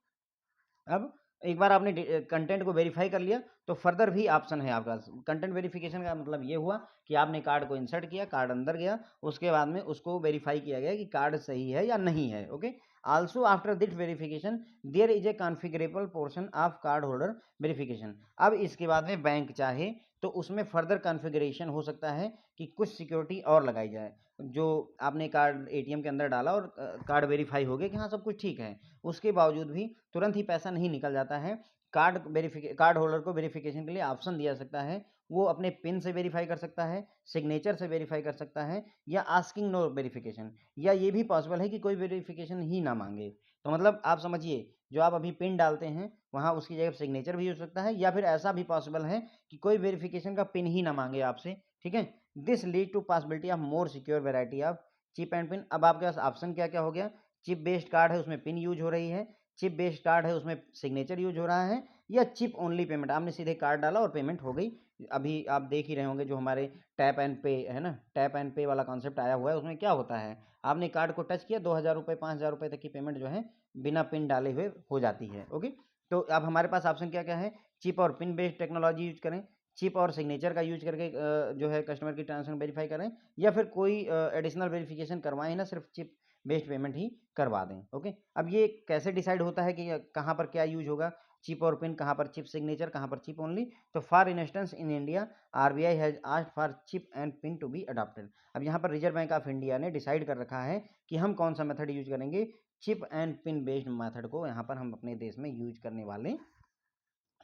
अब एक बार आपने कंटेंट को वेरीफाई कर लिया तो फर्दर भी ऑप्शन है आपका। कंटेंट वेरिफिकेशन का मतलब ये हुआ कि आपने कार्ड को इंसर्ट किया, कार्ड अंदर गया, उसके बाद में उसको वेरीफाई किया गया कि कार्ड सही है या नहीं है। Okay, also after this verification there is a configurable portion of card holder verification. अब इसके बाद में बैंक चाहे तो उसमें फर्दर कॉन्फ़िगरेशन हो सकता है कि कुछ सिक्योरिटी और लगाई जाए। जो आपने कार्ड एटीएम के अंदर डाला और कार्ड वेरीफाई हो गया कि हाँ सब कुछ ठीक है, उसके बावजूद भी तुरंत ही पैसा नहीं निकल जाता है। कार्ड होल्डर को वेरिफिकेशन के लिए ऑप्शन दिया सकता है, वो अपने पिन से वेरीफाई कर सकता है, सिग्नेचर से वेरीफाई कर सकता है, या आस्किंग नो वेरिफिकेशन, या ये भी पॉसिबल है कि कोई वेरिफिकेशन ही ना मांगे। तो मतलब आप समझिए, जो आप अभी पिन डालते हैं वहाँ उसकी जगह सिग्नेचर भी हो सकता है, या फिर ऐसा भी पॉसिबल है कि कोई वेरिफिकेशन का पिन ही ना मांगे आपसे। ठीक है, this lead to possibility of more secure variety of chip and pin. अब आपके पास ऑप्शन क्या क्या हो गया? चिप बेस्ड कार्ड है उसमें पिन यूज हो रही है, चिप बेस्ड कार्ड है उसमें सिग्नेचर यूज हो रहा है, या चिप ओनली पेमेंट, आपने सीधे कार्ड डाला और पेमेंट हो गई। अभी आप देख ही रहे होंगे जो हमारे टैप एंड पे है ना, टैप एंड पे वाला कॉन्सेप्ट आया हुआ है, उसमें क्या होता है, आपने कार्ड को टच किया, 2000 रुपये 5000 रुपये तक की पेमेंट जो है बिना पिन डाले हुए हो जाती है। ओके, तो अब हमारे पास ऑप्शन क्या क्या है? चिप और पिन बेस्ड टेक्नोलॉजी यूज करें, चिप और सिग्नेचर का यूज करके जो है कस्टमर की ट्रांजेक्शन वेरीफाई करें, या फिर कोई एडिशनल वेरिफिकेशन करवाएं ना, सिर्फ चिप बेस्ड पेमेंट ही करवा दें। ओके, अब ये कैसे डिसाइड होता है कि कहाँ पर क्या यूज होगा, चिप और पिन, कहाँ पर चिप सिग्नेचर, कहाँ पर चिप ओनली? तो for instance in India RBI has asked for chip and PIN to be adopted. अब यहाँ पर रिजर्व बैंक ऑफ इंडिया ने डिसाइड कर रखा है कि हम कौन सा मेथड यूज करेंगे, chip and PIN based method को यहाँ पर हम अपने देश में यूज करने वाले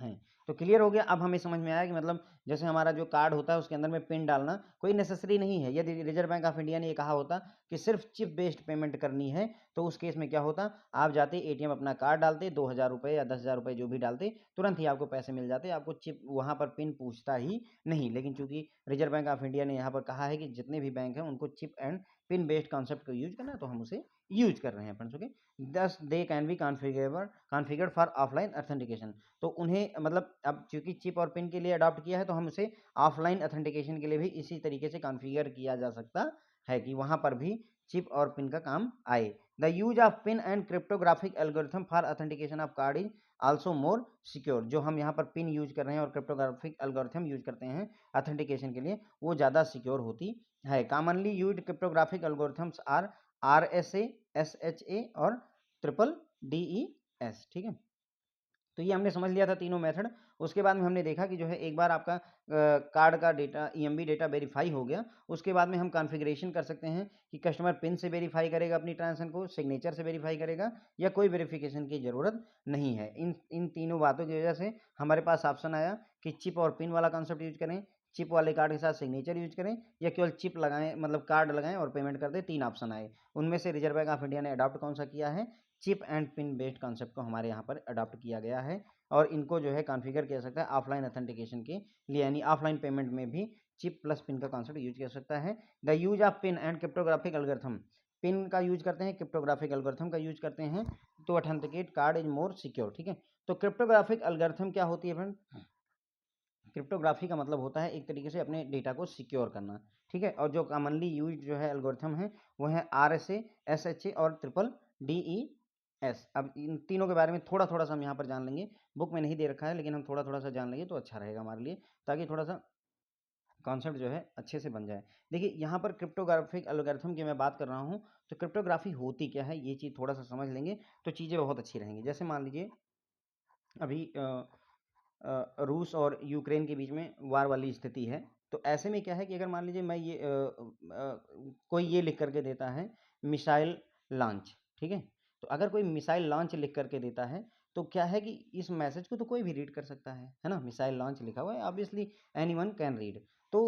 हैं। तो क्लियर हो गया, अब हमें समझ में आया कि मतलब जैसे हमारा जो कार्ड होता है उसके अंदर में पिन डालना कोई नेसेसरी नहीं है। यदि रिजर्व बैंक ऑफ इंडिया ने ये कहा होता कि सिर्फ चिप बेस्ड पेमेंट करनी है तो उस केस में क्या होता, आप जाते एटीएम अपना कार्ड डालते, 2000 रुपये या 10,000 रुपये जो भी डालते, तुरंत ही आपको पैसे मिल जाते, आपको चिप वहाँ पर पिन पूछता ही नहीं। लेकिन चूंकि रिजर्व बैंक ऑफ इंडिया ने यहाँ पर कहा है कि जितने भी बैंक हैं उनको chip and PIN based concept को यूज करना है, तो हम उसे यूज कर रहे हैं फ्रेंड्स। ओके, दस they can be configured for offline authentication. तो उन्हें मतलब अब चूंकि चिप और पिन के लिए अडॉप्ट किया है तो हम उसे ऑफलाइन ऑथेंटिकेशन के लिए भी इसी तरीके से कॉन्फ़िगर किया जा सकता है कि वहाँ पर भी चिप और पिन का काम आए। The use of pin and cryptographic algorithm for authentication of card is also more secure. जो हम यहाँ पर पिन यूज कर रहे हैं और क्रिप्टोग्राफिक एल्गोरिथम यूज करते हैं ऑथेंटिकेशन के लिए, वो ज़्यादा सिक्योर होती है। Commonly used cryptographic algorithms are RSA, SHA और ट्रिपल DES। ठीक है, तो ये हमने समझ लिया था तीनों मेथड। उसके बाद में हमने देखा कि जो है एक बार आपका कार्ड का डेटा EMV डेटा वेरीफाई हो गया, उसके बाद में हम कॉन्फ़िगरेशन कर सकते हैं कि कस्टमर पिन से वेरीफाई करेगा अपनी ट्रांजैक्शन को, सिग्नेचर से वेरीफाई करेगा, या कोई वेरिफिकेशन की ज़रूरत नहीं है। इन तीनों बातों की वजह से हमारे पास ऑप्शन आया कि चिप और पिन वाला कॉन्सेप्ट यूज करें, चिप वाले कार्ड के साथ सिग्नेचर यूज करें, या केवल चिप लगाएं, मतलब कार्ड लगाएं और पेमेंट कर दें। 3 ऑप्शन आए। उनमें से रिजर्व बैंक ऑफ इंडिया ने अडॉप्ट कौन सा किया है? Chip and PIN based concept को हमारे यहाँ पर अडॉप्ट किया गया है, और इनको जो है कॉन्फ़िगर किया सकता है ऑफलाइन ऑथेंटिकेशन के लिए, यानी ऑफलाइन पेमेंट में भी चिप प्लस पिन का कॉन्सेप्ट यूज कर सकता है। The use of pin and cryptographic algorithm, pin का यूज करते हैं, क्रिप्टोग्राफिक एल्गोरिथम का यूज करते हैं तो authenticate card is more secure. ठीक है, तो क्रिप्टोग्राफिक एल्गोरिथम क्या होती है फ्रेंड? क्रिप्टोग्राफी का मतलब होता है एक तरीके से अपने डेटा को सिक्योर करना। ठीक है, और जो कॉमनली यूज जो है एल्गोरिथम है वो है RSA, SHA और ट्रिपल DES। अब इन तीनों के बारे में थोड़ा थोड़ा सा हम यहाँ पर जान लेंगे, बुक में नहीं दे रखा है लेकिन हम थोड़ा थोड़ा सा जान लेंगे तो अच्छा रहेगा हमारे लिए, ताकि थोड़ा सा कॉन्सेप्ट जो है अच्छे से बन जाए। देखिए यहाँ पर क्रिप्टोग्राफिक एल्गोरिथम की मैं बात कर रहा हूँ, तो क्रिप्टोग्राफी होती क्या है ये चीज़ थोड़ा सा समझ लेंगे तो चीज़ें बहुत अच्छी रहेंगी। जैसे मान लीजिए अभी रूस और यूक्रेन के बीच में वार वाली स्थिति है, तो ऐसे में क्या है कि अगर मान लीजिए मैं ये कोई ये लिख करके देता है मिसाइल लॉन्च। ठीक है, तो अगर कोई मिसाइल लॉन्च लिख करके देता है तो क्या है कि इस मैसेज को तो कोई भी रीड कर सकता है ना, मिसाइल लॉन्च लिखा हुआ है, ऑब्वियसली एनीवन कैन रीड। तो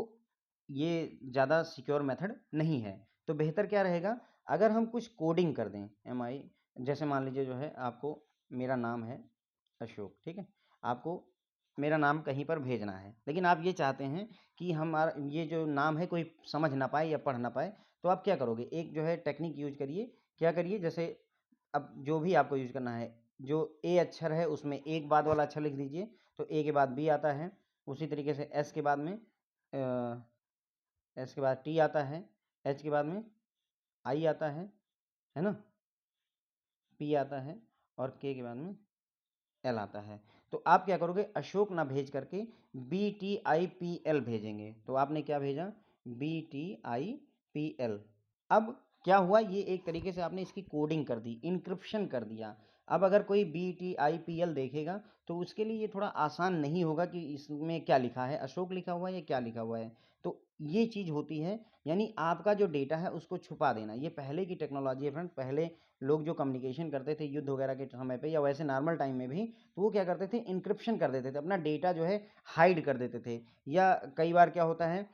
ये ज़्यादा सिक्योर मेथड नहीं है। तो बेहतर क्या रहेगा, अगर हम कुछ कोडिंग कर दें MI, जैसे मान लीजिए जो है आपको, मेरा नाम है अशोक। ठीक है, आपको मेरा नाम कहीं पर भेजना है, लेकिन आप ये चाहते हैं कि हमारा ये जो नाम है कोई समझ ना पाए या पढ़ ना पाए, तो आप क्या करोगे, एक जो है टेक्निक यूज करिए। क्या करिए, जैसे अब जो भी आपको यूज करना है, जो A अक्षर है उसमें एक बाद वाला अक्षर लिख दीजिए, तो A के बाद B आता है। उसी तरीके से S के बाद में S के बाद T आता है, H के बाद में I आता है ना, P आता है, और K के बाद में L आता है। तो आप क्या करोगे, अशोक ना भेज करके BTIPL भेजेंगे। तो आपने क्या भेजा, BTIPL। अब क्या हुआ, ये एक तरीके से आपने इसकी कोडिंग कर दी, इनक्रिप्शन कर दिया। अब अगर कोई BTIPL देखेगा तो उसके लिए ये थोड़ा आसान नहीं होगा कि इसमें क्या लिखा है, अशोक लिखा हुआ है या क्या लिखा हुआ है। तो ये चीज़ होती है, यानी आपका जो डेटा है उसको छुपा देना। ये पहले की टेक्नोलॉजी है फ्रेंड। पहले लोग जो कम्युनिकेशन करते थे युद्ध वगैरह के समय पे, या वैसे नॉर्मल टाइम में भी, तो वो क्या करते थे, इनक्रिप्शन कर देते थे, अपना डेटा जो है हाइड कर देते थे। या कई बार क्या होता है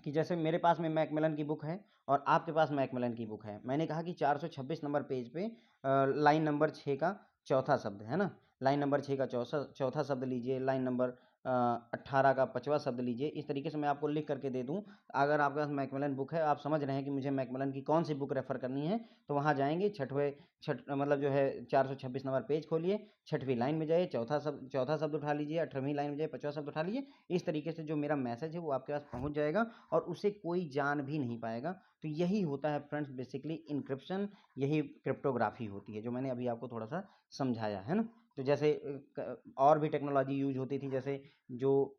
कि जैसे मेरे पास में मैकमिलन की बुक है और आपके पास मैकमिलन की बुक है, मैंने कहा कि 426 नंबर पेज पे लाइन नंबर 6 का चौथा शब्द है ना, लाइन नंबर 6 का चौथा शब्द लीजिए, लाइन नंबर 18 का 5वां शब्द लीजिए। इस तरीके से मैं आपको लिख करके दे दूं। अगर आपके पास मैकमिलन बुक है, आप समझ रहे हैं कि मुझे मैकमिलन की कौन सी बुक रेफर करनी है, तो वहाँ जाएंगे, मतलब जो है 426 नंबर पेज खोलिए, 6वीं लाइन में जाइए, चौथा शब्द उठा लीजिए, 18वीं लाइन में जाइए, 5वां शब्द उठा लीजिए। इस तरीके से जो मेरा मैसेज है वो आपके पास पहुँच जाएगा और उसे कोई जान भी नहीं पाएगा। तो यही होता है फ्रेंड्स बेसिकली इनक्रिप्शन, यही क्रिप्टोग्राफी होती है, जो मैंने अभी आपको थोड़ा सा समझाया है ना। तो जैसे और भी टेक्नोलॉजी यूज होती थी, जैसे जो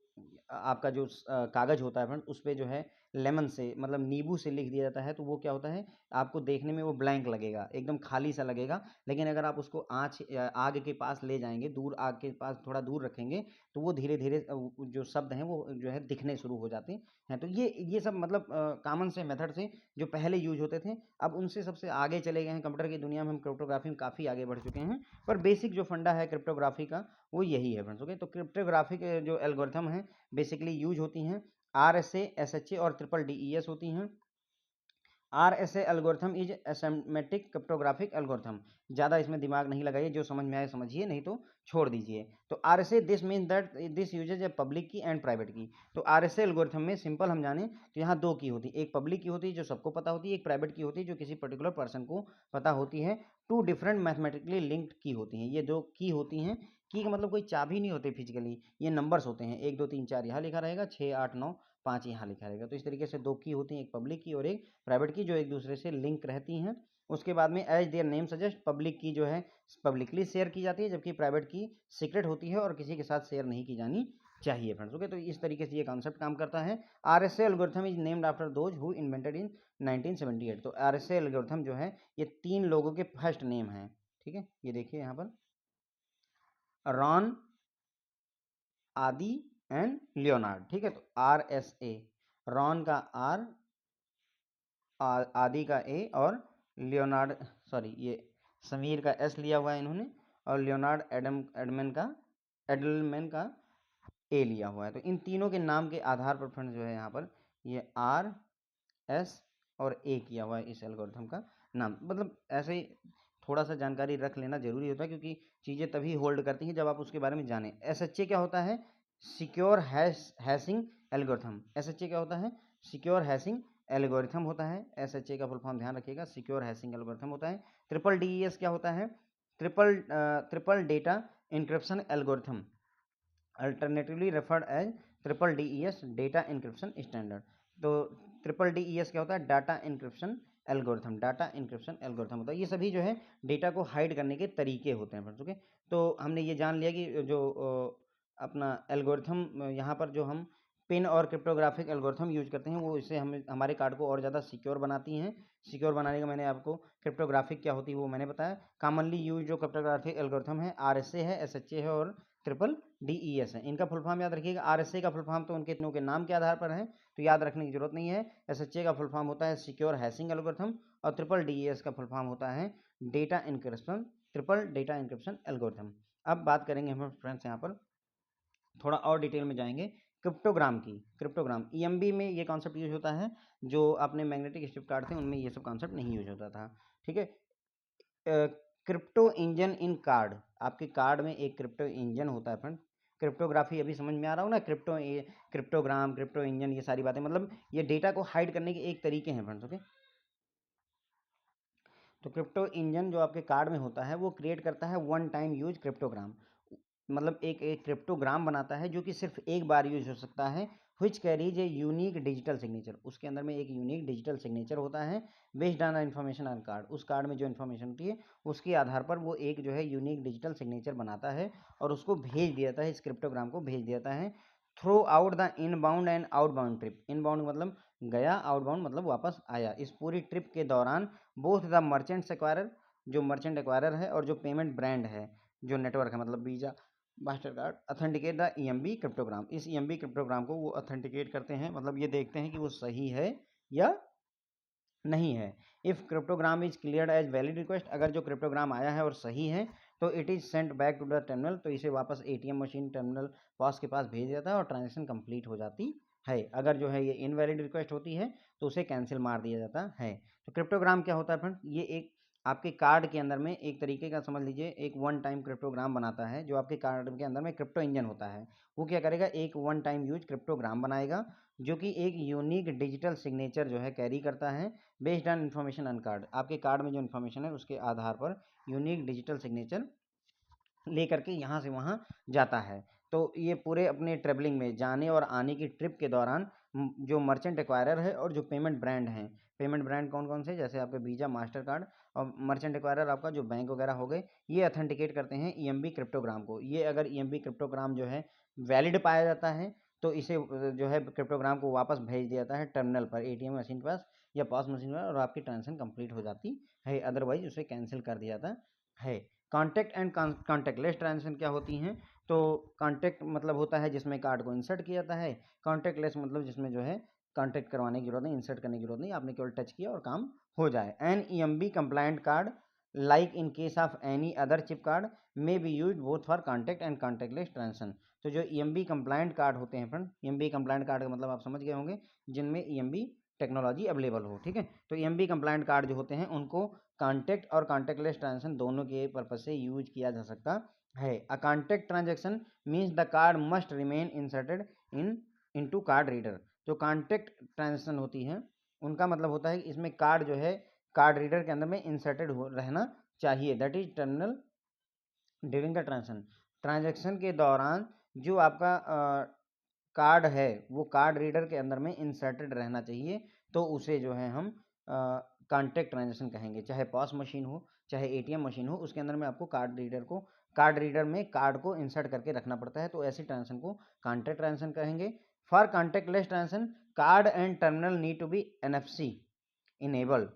आपका जो कागज़ होता है फ्रेंड, उस पे जो है लेमन से, मतलब नींबू से लिख दिया जाता है, तो वो क्या होता है, आपको देखने में वो ब्लैंक लगेगा, एकदम खाली सा लगेगा। लेकिन अगर आप उसको आग के पास ले जाएंगे, दूर आग के पास थोड़ा दूर रखेंगे, तो वो धीरे धीरे जो शब्द हैं वो जो है दिखने शुरू हो जाते हैं। तो ये सब मतलब कॉमन से मेथड से जो पहले यूज होते थे, अब उनसे सबसे आगे चले गए हैं। कंप्यूटर की दुनिया में हम क्रिप्टोग्राफी में काफ़ी आगे बढ़ चुके हैं, पर बेसिक जो फंडा है क्रिप्टोग्राफी का वो यही है फ्रेंड्स। ओके, तो क्रिप्टोग्राफिक जो एल्गोरिथम है बेसिकली यूज होती हैं RSA, SHA और ट्रिपल DES होती हैं। RSA algorithm is asymmetric cryptographic algorithm. ज़्यादा इसमें दिमाग नहीं लगाइए, जो समझ में आए समझिए, नहीं तो छोड़ दीजिए। तो RSA this mean that this usage a public की एंड प्राइवेट की। तो RSA एल्गोरिथम में सिंपल हम जाने तो यहाँ 2 की होती है, एक पब्लिक की होती है जो सबको पता होती है, एक प्राइवेट की होती है जो किसी पर्टिकुलर पर्सन को पता होती है। 2 डिफरेंट मैथमेटिकली लिंक्ड की होती हैं। ये 2 की होती हैं। की का मतलब कोई चाबी नहीं होती फिजिकली, ये नंबर्स होते हैं, 1 2 3 4 यहाँ लिखा रहेगा, 6 8 9 5 यहाँ लिखा रहेगा। तो इस तरीके से 2 की होती हैं, एक पब्लिक की और एक प्राइवेट की, जो एक दूसरे से लिंक रहती हैं। उसके बाद में as their name suggest, public key जो है पब्लिकली शेयर की जाती है, जबकि प्राइवेट की सीक्रेट होती है और किसी के साथ शेयर नहीं की जानी चाहिए फ्रेंड्स। ओके, तो इस तरीके से ये कॉन्सेप्ट काम करता है। RSA algorithm is named after those who invented in 1978। तो आरएसए एल्गोरिथम जो है ये 3 लोगों के फर्स्ट नेम हैं, ठीक है। ये देखिए यहाँ पर रॉन, आदि एंड लियोनार्ड, ठीक है। तो आरएसए, रॉन का आर, आदि का ए और लियोनार्ड, सॉरी ये समीर का एस लिया हुआ है इन्होंने, और लियोनार्ड एडलमैन का ए लिया हुआ है। तो इन तीनों के नाम के आधार पर फ्रेंड्स जो है यहाँ पर ये आर, एस और ए किया हुआ है इस एल्गोरिथम का नाम। मतलब ऐसे ही थोड़ा सा जानकारी रख लेना जरूरी होता है, क्योंकि चीज़ें तभी होल्ड करती हैं जब आप उसके बारे में जानें। एसएचए क्या होता है? Secure hashing algorithm. एसएचए क्या होता है? सिक्योर हैशिंग एल्गोरिथम होता है। एसएचए का फुल फॉर्म ध्यान रखिएगा, सिक्योर हैशिंग एल्गोरिथम होता है। ट्रिपल डीईएस क्या होता है? Triple data encryption algorithm, alternatively referred as triple DES, data encryption standard. तो ट्रिपल डीईएस क्या होता है? Data encryption algorithm, data encryption algorithm होता है। ये सभी जो है डेटा को हाइड करने के तरीके होते हैं फ्रेंड्स। ओके, तो हमने ये जान लिया कि जो अपना एल्गोरिथम यहाँ पर जो हम पिन और क्रिप्टोग्राफिक एल्गोरिथम यूज करते हैं, वो इससे हमें हमारे कार्ड को और ज़्यादा सिक्योर बनाती हैं। सिक्योर बनाने का मैंने आपको, क्रिप्टोग्राफिक क्या होती है वो मैंने बताया। कॉमनली यूज जो क्रिप्टोग्राफिक एल्गोरिथम है आरएसए है, एसएचए है और ट्रिपल डीईएस है। इनका फुल फॉर्म याद रखिएगा। आरएसए का फुल फॉर्म तो उनके तीनों के नाम के आधार पर है, तो याद रखने की जरूरत नहीं है। एसएचए का फुल फॉर्म होता है सिक्योर हैशिंग एल्गोरिथम, और ट्रिपल डीईएस का फुल फॉर्म होता है data encryption, triple data encryption algorithm. अब बात करेंगे हम फ्रेंड्स यहाँ पर थोड़ा और डिटेल में जाएंगे क्रिप्टोग्राम की। क्रिप्टोग्राम ईएमबी में ये कॉन्सेप्ट यूज होता है, जो अपने मैग्नेटिक स्ट्रिप कार्ड थे उनमें ये सब कॉन्सेप्ट नहीं यूज होता था, ठीक है। क्रिप्टो इंजन इन कार्ड, आपके कार्ड में एक क्रिप्टो इंजन होता है फ्रेंड। क्रिप्टोग्राफी अभी समझ में आ रहा हो ना, क्रिप्टोग्राम, क्रिप्टो इंजन, ये सारी बातें, मतलब ये डेटा को हाइड करने के एक तरीके हैं फ्रेंड्स। ओके, तो क्रिप्टो इंजन जो आपके कार्ड में होता है वो क्रिएट करता है वन टाइम यूज क्रिप्टोग्राम, मतलब एक क्रिप्टोग्राम बनाता है जो कि सिर्फ एक बार यूज हो सकता है। Which carries a unique digital signature, उसके अंदर में एक यूनिक डिजिटल सिग्नेचर होता है। Based on information on card, उस कार्ड में जो इन्फॉर्मेशन होती है उसके आधार पर वो एक जो है यूनिक डिजिटल सिग्नेचर बनाता है और उसको भेज दिया जाता है, इस क्रिप्टोग्राम को भेज दिया जाता है through out the inbound and outbound trip. Inbound मतलब गया, आउटबाउंड मतलब वापस आया। इस पूरी ट्रिप के दौरान बोथ द मर्चेंट एक्वायरर, जो मर्चेंट एक्वायरर है, और जो पेमेंट ब्रांड है, जो नेटवर्क है, मतलब Visa, Mastercard, authenticate the EMV cryptogram. इस ईएमबी क्रिप्टोग्राम को वो अथेंटिकेट करते हैं, मतलब ये देखते हैं कि वो सही है या नहीं है। If cryptogram is cleared as valid request, अगर जो क्रिप्टोग्राम आया है और सही है तो it is sent back to the terminal, तो इसे वापस एटीएम मशीन टर्मिनल पास के पास भेज देता है और ट्रांजेक्शन कंप्लीट हो जाती है। अगर जो है ये इनवैलिड रिक्वेस्ट होती है तो उसे कैंसिल मार दिया जाता है। तो क्रिप्टोग्राम क्या होता है फ्रेंड? ये एक आपके कार्ड के अंदर में एक तरीके का समझ लीजिए एक वन टाइम क्रिप्टोग्राम बनाता है। जो आपके कार्ड के अंदर में क्रिप्टो इंजन होता है वो क्या करेगा, एक वन टाइम यूज क्रिप्टोग्राम बनाएगा जो कि एक यूनिक डिजिटल सिग्नेचर जो है कैरी करता है। Based on information on card, आपके कार्ड में जो इन्फॉर्मेशन है उसके आधार पर यूनिक डिजिटल सिग्नेचर लेकर के यहाँ से वहाँ जाता है। तो ये पूरे अपने ट्रेवलिंग में, जाने और आने की ट्रिप के दौरान जो मर्चेंट एक्वायरर है और जो पेमेंट ब्रांड हैं, पेमेंट ब्रांड कौन कौन से, जैसे आपके वीजा, मास्टर कार्ड, और मर्चेंट एक्वायरर आपका जो बैंक वगैरह हो गए, ये अथेंटिकेट करते हैं ईएमबी क्रिप्टोग्राम को। ये अगर ईएमबी क्रिप्टोग्राम जो है वैलिड पाया जाता है तो इसे जो है क्रिप्टोग्राम को वापस भेज दिया जाता है टर्मिनल पर, एटीएम मशीन के पास या पास मशीन पर, और आपकी ट्रांजेक्शन कंप्लीट हो जाती है। अदरवाइज उसे कैंसिल कर दिया जाता है। कॉन्टैक्ट एंड कॉन्टैक्टलेस ट्रांजेक्शन क्या होती हैं? तो कॉन्टैक्ट मतलब होता है जिसमें कार्ड को इंसर्ट किया जाता है। कॉन्टैक्टलेस मतलब जिसमें जो है कॉन्टैक्ट करवाने की जरूरत नहीं, इंसर्ट करने की जरूरत नहीं, आपने केवल टच किया और काम हो जाए। An EMV compliant card like in case of any other chip card may be use both for contact and contactless transaction. तो जो ईएमबी कंप्लायंट कार्ड होते हैं फ्रेंड, ईएमबी कंप्लायंट कार्ड का मतलब आप समझ गए होंगे, जिनमें ईएमबी टेक्नोलॉजी अवेलेबल हो, ठीक है। तो ईएमबी कंप्लायंट कार्ड जो होते हैं उनको कॉन्टैक्ट और कॉन्टैक्टलेस ट्रांजेक्शन दोनों के पर्पज से यूज किया जा सकता है। A contact transaction means the card must remain inserted into card reader. जो कॉन्टैक्ट ट्रांजेक्शन होती है उनका मतलब होता है कि इसमें कार्ड जो है कार्ड रीडर के अंदर में इंसर्टेड रहना चाहिए, that is terminal during the transaction. Transaction के दौरान जो आपका कार्ड है वो कार्ड रीडर के अंदर में इंसर्टेड रहना चाहिए, तो उसे जो है हम कॉन्टैक्ट ट्रांजैक्शन कहेंगे। चाहे पॉस मशीन हो, चाहे एटीएम मशीन हो, उसके अंदर में आपको कार्ड रीडर में कार्ड को इंसर्ट करके रखना पड़ता है, तो ऐसी ट्रांजैक्शन को कॉन्टैक्ट ट्रांजैक्शन कहेंगे। For contactless transaction card and terminal need to be NFC enabled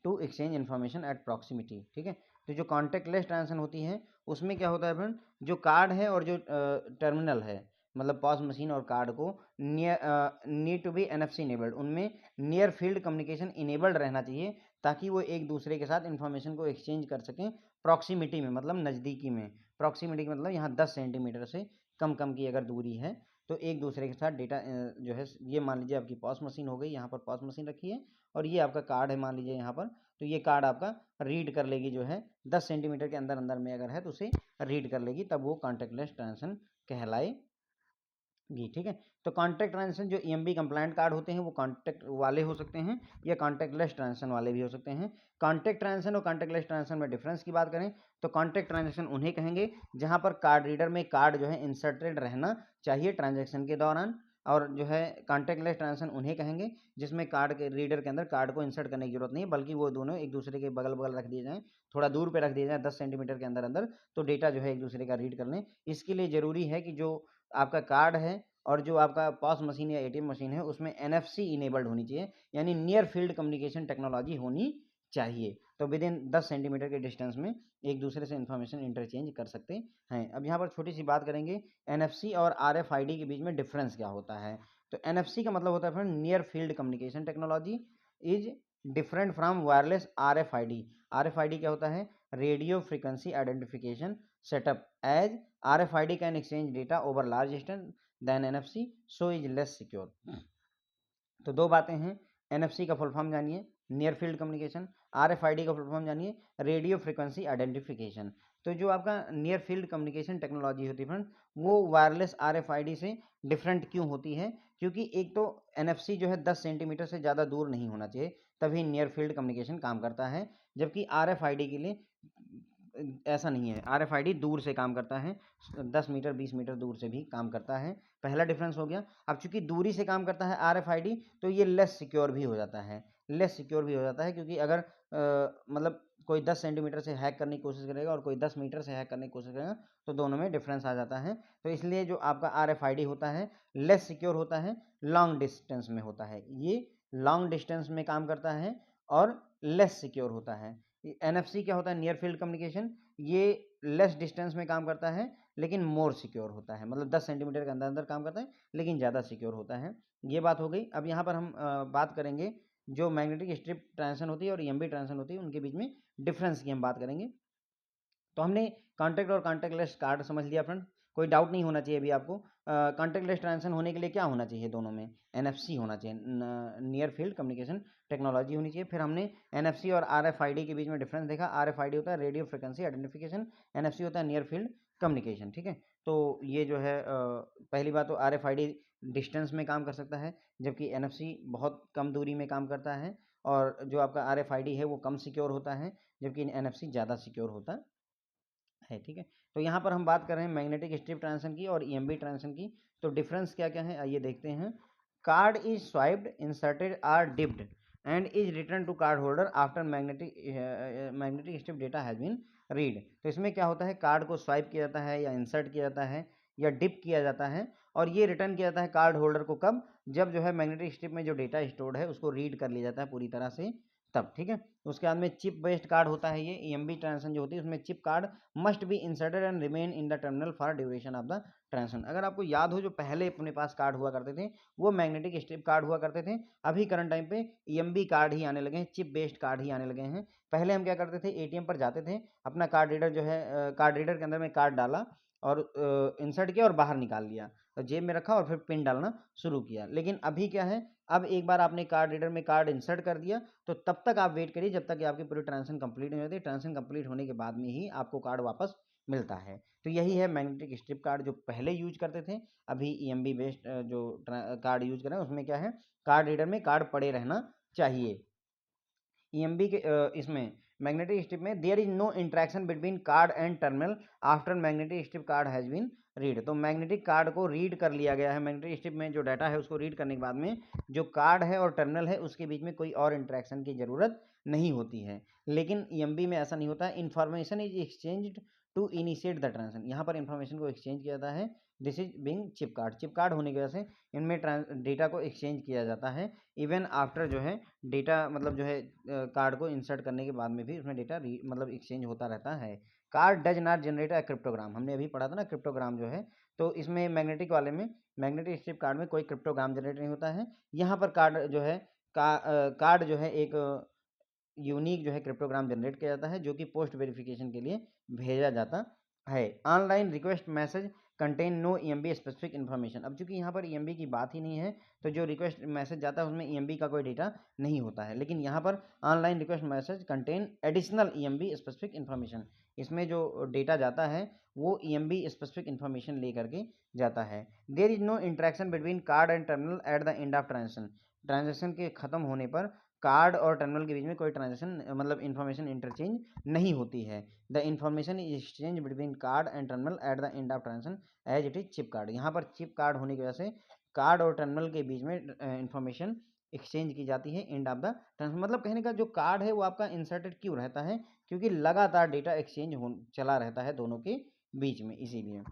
to exchange information at proximity. ठीक है, तो जो कॉन्टैक्टलेस ट्रांजैक्शन होती है उसमें क्या होता है फ्रेंड, जो कार्ड है और जो टर्मिनल है, मतलब पॉस मशीन और कार्ड को need to be NFC enabled, उनमें नियर फील्ड कम्युनिकेशन इनेबल्ड रहना चाहिए, ताकि वो एक दूसरे के साथ इन्फॉर्मेशन को एक्सचेंज कर सकें प्रॉक्सिमिटी में, मतलब नज़दीकी में। प्रॉक्सिमिटी मतलब यहाँ 10 सेंटीमीटर से कम कम की अगर दूरी है, तो एक दूसरे के साथ डेटा जो है, ये मान लीजिए आपकी पॉस मशीन हो गई, यहाँ पर पॉस मशीन रखी है, और ये आपका कार्ड है मान लीजिए यहाँ पर, तो ये कार्ड आपका रीड कर लेगी, जो है 10 सेंटीमीटर के अंदर अंदर में अगर है तो उसे रीड कर लेगी, तब वो कॉन्टैक्टलेस ट्रांजैक्शन कहलाएगी। ठीक है, तो कॉन्टैक्ट ट्रांजैक्शन जो ईएमवी कंप्लायंट कार्ड होते हैं वो कॉन्टैक्ट वाले हो सकते हैं या कॉन्टैक्टलेस ट्रांजैक्शन वाले भी हो सकते हैं। कॉन्टैक्ट ट्रांजैक्शन और कॉन्टैक्टलेस ट्रांजैक्शन में डिफरेंस की बात करें तो कॉन्टैक्ट ट्रांजैक्शन उन्हें कहेंगे जहां पर कार्ड रीडर में कार्ड जो है इंसर्टेड रहना चाहिए ट्रांजैक्शन के दौरान, और जो है कॉन्टैक्टलेस ट्रांजैक्शन उन्हें कहेंगे जिसमें कार्ड के रीडर के अंदर कार्ड को इंसर्ट करने की जरूरत नहीं है, बल्कि वो दोनों एक दूसरे के बगल बगल रख दिए जाएं, थोड़ा दूर पे रख दिए जाए 10 सेंटीमीटर के अंदर अंदर, तो डेटा जो है एक दूसरे का रीड कर लें। इसके लिए जरूरी है कि जो आपका कार्ड है और जो आपका पॉस मशीन या एटीएम मशीन है उसमें एनएफसी इनेबल्ड होनी चाहिए, यानी नियर फील्ड कम्युनिकेशन टेक्नोलॉजी होनी चाहिए, तो विद इन 10 सेंटीमीटर के डिस्टेंस में एक दूसरे से इंफॉर्मेशन इंटरचेंज कर सकते हैं। अब यहाँ पर छोटी सी बात करेंगे एनएफसी और आरएफआईडी के बीच में डिफरेंस क्या होता है। तो एनएफसी का मतलब होता है friend near field communication technology is different from wireless RFID. RFID क्या होता है, radio frequency identification setup, as RFID can exchange data over large distance than NFC, so is less secure। तो दो बातें हैं, NFC का फुल फॉर्म जानिए near field communication, RFID का फुल फॉर्म जानिए रेडियो फ्रीक्वेंसी आइडेंटिफिकेशन। तो जो आपका नियर फील्ड कम्युनिकेशन टेक्नोलॉजी होती है फ्रेंड, वो वायरलेस RFID से डिफरेंट क्यों होती है, क्योंकि एक तो NFC जो है 10 सेंटीमीटर से ज़्यादा दूर नहीं होना चाहिए, तभी नियर फील्ड कम्युनिकेशन काम करता है, जबकि RFID के लिए ऐसा नहीं है, RFID दूर से काम करता है, 10 मीटर 20 मीटर दूर से भी काम करता है। पहला डिफरेंस हो गया। अब चूंकि दूरी से काम करता है RFID, तो ये लेस सिक्योर भी हो जाता है, क्योंकि अगर मतलब कोई 10 सेंटीमीटर से हैक करने की कोशिश करेगा और कोई 10 मीटर से हैक करने की कोशिश करेगा, तो दोनों में डिफरेंस आ जाता है। तो इसलिए जो आपका RFID होता है लेस सिक्योर होता है, लॉन्ग डिस्टेंस में होता है, ये लॉन्ग डिस्टेंस में काम करता है और लेस सिक्योर होता है। NFC क्या होता है, नियर फील्ड कम्युनिकेशन, ये लेस डिस्टेंस में काम करता है लेकिन मोर सिक्योर होता है, मतलब 10 सेंटीमीटर के अंदर अंदर काम करता है लेकिन ज़्यादा सिक्योर होता है। ये बात हो गई। अब यहाँ पर हम बात करेंगे जो मैग्नेटिक स्ट्रिप ट्रांजैक्शन होती है और EMB ट्रांजैक्शन होती है, उनके बीच में डिफरेंस की हम बात करेंगे। तो हमने कॉन्टैक्ट और कॉन्टैक्टलेस कार्ड समझ लिया फ्रेंड, कोई डाउट नहीं होना चाहिए अभी आपको। कॉन्टैक्टलेस ट्रांजैक्शन होने के लिए क्या होना चाहिए, दोनों में NFC होना चाहिए, नियर फील्ड कम्युनिकेशन टेक्नोलॉजी होनी चाहिए। फिर हमने NFC और RFID के बीच में डिफरेंस देखा। RFID होता है रेडियो फ्रिक्वेंसी आइडेंटिफिकेशन, NFC होता है नियर फील्ड कम्युनिकेशन। ठीक है, तो ये जो है पहली बात तो RFID डिस्टेंस में काम कर सकता है, जबकि NFC बहुत कम दूरी में काम करता है, और जो आपका RFID है वो कम सिक्योर होता है, जबकि NFC ज़्यादा सिक्योर होता है। ठीक है, तो यहाँ पर हम बात कर रहे हैं मैग्नेटिक स्ट्रिप ट्रांजैक्शन की और EMB ट्रांजैक्शन की। तो डिफरेंस क्या क्या है आइए देखते हैं। Card is swiped, inserted or dipped and is return to card holder after magnetic strip data has been read. तो इसमें क्या होता है, कार्ड को स्वाइप किया जाता है या इंसर्ट किया जाता है या डिप किया जाता है, और ये रिटर्न किया जाता है कार्ड होल्डर को कब, जब जो है मैग्नेटिक स्ट्रिप में जो डेटा स्टोर्ड है उसको रीड कर लिया जाता है पूरी तरह से, तब। ठीक है, उसके बाद में चिप बेस्ड कार्ड होता है ये EMB ट्रांजैक्शन जो होती है, उसमें chip card must be inserted and remain in the terminal for duration of the transaction. अगर आपको याद हो, जो पहले अपने पास कार्ड हुआ करते थे वो मैग्नेटिक स्ट्रिप कार्ड हुआ करते थे, अभी करंट टाइम पे EMB कार्ड ही आने लगे हैं, चिप बेस्ड कार्ड ही आने लगे हैं। पहले हम क्या करते थे, ATM पर जाते थे, अपना कार्ड रीडर जो है कार्ड रीडर के अंदर में कार्ड डाला और इंसर्ट किया और बाहर निकाल लिया, तो जेब में रखा और फिर पिन डालना शुरू किया। लेकिन अभी क्या है, अब एक बार आपने कार्ड रीडर में कार्ड इंसर्ट कर दिया, तो तब तक आप वेट करिए जब तक कि आपकी पूरी ट्रांजैक्शन कंप्लीट नहीं होती। ट्रांजैक्शन कंप्लीट होने के बाद में ही आपको कार्ड वापस मिलता है। तो यही है मैग्नेटिक स्ट्रिप कार्ड जो पहले यूज करते थे, अभी EMB बेस्ड जो कार्ड यूज कर रहे हैं उसमें क्या है, कार्ड रीडर में कार्ड पड़े रहना चाहिए। EMB के इसमें मैग्नेटिक स्ट्रिप में there is no interaction between card and terminal after magnetic strip card has been read. तो मैग्नेटिक कार्ड को रीड कर लिया गया है, मैग्नेटिक स्ट्रिप में जो डाटा है उसको रीड करने के बाद में जो कार्ड है और टर्मिनल है उसके बीच में कोई और इंटरेक्शन की ज़रूरत नहीं होती है। लेकिन ईएमबी में ऐसा नहीं होता है। Information is exchanged to initiate the transaction. यहाँ पर इन्फॉर्मेशन को एक्सचेंज किया जाता है। This is being chip card. Chip card होने की वजह से इनमें डेटा को एक्सचेंज किया जाता है। इवन आफ्टर जो है डेटा मतलब जो है कार्ड को इंसर्ट करने के बाद में भी उसमें डेटा मतलब एक्सचेंज होता रहता है। Card does not generate a cryptogram. हमने अभी पढ़ा था ना क्रिप्टोग्राम जो है, तो इसमें मैग्नेटिक वाले में मैग्नेटिक स्ट्रिप कार्ड में कोई क्रिप्टोग्राम जनरेट नहीं होता है। यहाँ पर कार्ड जो है कार्ड जो है एक यूनिक जो है क्रिप्टोग्राम जनरेट किया जाता है जो कि पोस्ट वेरिफिकेशन के लिए भेजा जाता है। Online request message contain no EMV specific information. अब चूंकि यहाँ पर ईएमबी की बात ही नहीं है तो जो रिक्वेस्ट मैसेज जाता है उसमें ईएमबी का कोई डेटा नहीं होता है। लेकिन यहाँ पर online request message contain additional EMV specific information. इसमें जो डेटा जाता है वो ईएमबी स्पेसिफिक इन्फॉर्मेशन ले करके जाता है। There is no interaction between card and terminal at the end of transaction. Transaction के खत्म होने पर कार्ड और टर्मिनल के बीच में कोई ट्रांजेक्शन मतलब इन्फॉर्मेशन इंटरचेंज नहीं होती है। The information is exchange between card and terminal at the end of transaction as it is chip card. यहाँ पर चिप कार्ड होने की वजह से कार्ड और टर्मिनल के बीच में इन्फॉर्मेशन एक्सचेंज की जाती है एंड ऑफ द ट्रांजेक्शन। मतलब कहने का जो कार्ड है वो आपका इंसर्टेड क्यों रहता है, क्योंकि लगातार डेटा एक्सचेंज चला रहता है दोनों के बीच में, इसीलिए।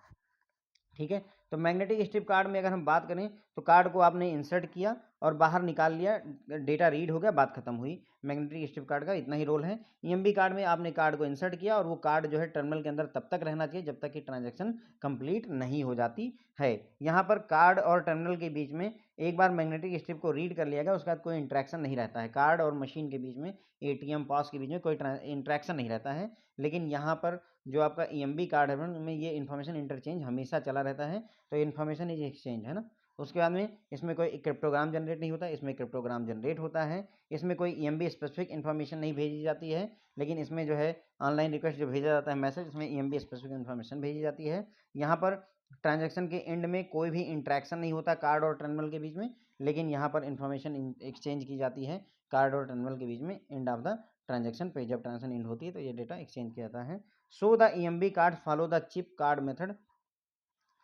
ठीक है, तो मैग्नेटिक स्ट्रिप कार्ड में अगर हम बात करें तो कार्ड को आपने इंसर्ट किया और बाहर निकाल लिया, डेटा रीड हो गया, बात खत्म हुई। मैग्नेटिक स्ट्रिप कार्ड का इतना ही रोल है। ईएमबी कार्ड में आपने कार्ड को इंसर्ट किया और वो कार्ड जो है टर्मिनल के अंदर तब तक रहना चाहिए जब तक कि ट्रांजैक्शन कंप्लीट नहीं हो जाती है। यहाँ पर कार्ड और टर्मिनल के बीच में एक बार मैग्नेटिक स्ट्रिप को रीड कर लिया गया उसके बाद कोई इंट्रैक्शन नहीं रहता है। कार्ड और मशीन के बीच में, एटीएम पॉस के बीच में कोई इंट्रैक्शन नहीं रहता है। लेकिन यहाँ पर जो आपका ईएमबी कार्ड है उनमें ये इन्फॉर्मेशन इंटरचेंज हमेशा चला रहता है। तो इन्फॉर्मेशन इज एक्सचेंज है ना। उसके बाद में इसमें कोई क्रिप्टोग्राम जनरेट नहीं होता, इसमें क्रिप्टोग्राम जनरेट होता है। इसमें कोई ईएमबी स्पेसिफिक इन्फॉर्मेशन नहीं भेजी जाती है, लेकिन इसमें जो है ऑनलाइन रिक्वेस्ट जो भेजा जाता है मैसेज, इसमें ईएमबी स्पेसिफिक इन्फॉर्मेशन भेजी जाती है। यहाँ पर ट्रांजैक्शन के एंड में कोई भी इंट्रैक्शन नहीं होता कार्ड और टर्मिनल के बीच में, लेकिन यहाँ पर इन्फॉर्मेशन एक्सचेंज की जाती है कार्ड और टर्मिनल के बीच में एंड ऑफ द ट्रांजैक्शन पे। जब ट्रांजैक्शन एंड होती है तो ये डेटा एक्सचेंज किया जाता है। So the EMV card follow the chip card method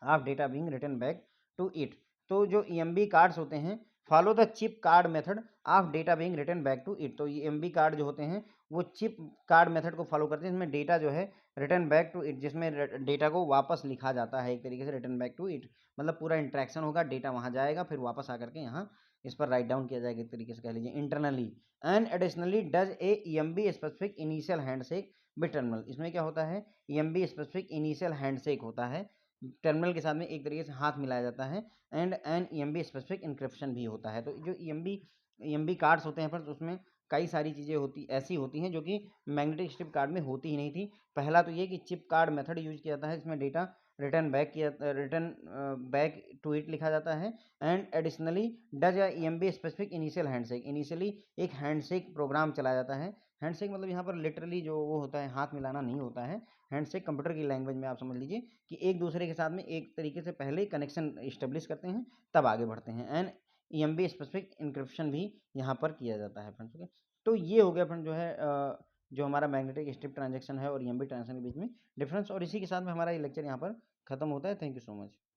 of data being return back to it. तो जो ईएमबी कार्ड्स होते हैं follow the chip card method of data being return back to it. तो EMV card जो होते हैं वो chip card method को फॉलो करते हैं, इसमें डेटा जो है रिटर्न बैक टू इट, जिसमें डेटा को वापस लिखा जाता है एक तरीके से। रिटर्न बैक टू इट मतलब पूरा इंट्रैक्शन होगा, डेटा वहाँ जाएगा, फिर वापस आकर के यहाँ इस पर राइट डाउन किया जाएगा एक तरीके से कह लीजिए internally. And additionally does a EMV specific initial handshake with terminal. इसमें क्या होता है, ईएमबी स्पेसिफिक इनिशियल हैंडशेक होता है, टर्मिनल के साथ में एक तरीके से हाथ मिलाया जाता है। And N EMB specific encryption भी होता है। तो जो ईएमबी कार्ड्स होते हैं पर उसमें कई सारी चीज़ें ऐसी होती हैं जो कि मैग्नेटिक स्ट्रिप कार्ड में होती ही नहीं थी। पहला तो ये कि चिप कार्ड मेथड यूज किया जाता है, इसमें data return back to it लिखा जाता है। And additionally does EMV specific initial handshake. Initially एक हैंडशेक प्रोग्राम चलाया जाता है। हैंडशेक मतलब यहाँ पर लिटरली जो वो होता है हाथ मिलाना नहीं होता है। हैंडशेक कंप्यूटर की लैंग्वेज में आप समझ लीजिए कि एक दूसरे के साथ में एक तरीके से पहले कनेक्शन इस्टेब्लिश करते हैं तब आगे बढ़ते हैं। एंड ईएमबी स्पेसिफिक इंक्रिप्शन भी यहाँ पर किया जाता है फ्रेंड्स। ओके, तो ये हो गया फ्रेंड जो है जो हमारा मैग्नेटिक स्ट्रिप ट्रांजेक्शन है और ईएमबी ट्रांजेक्शन के बीच में डिफरेंस। और इसी के साथ में हमारा ये लेक्चर यहाँ पर खत्म होता है। Thank you so much.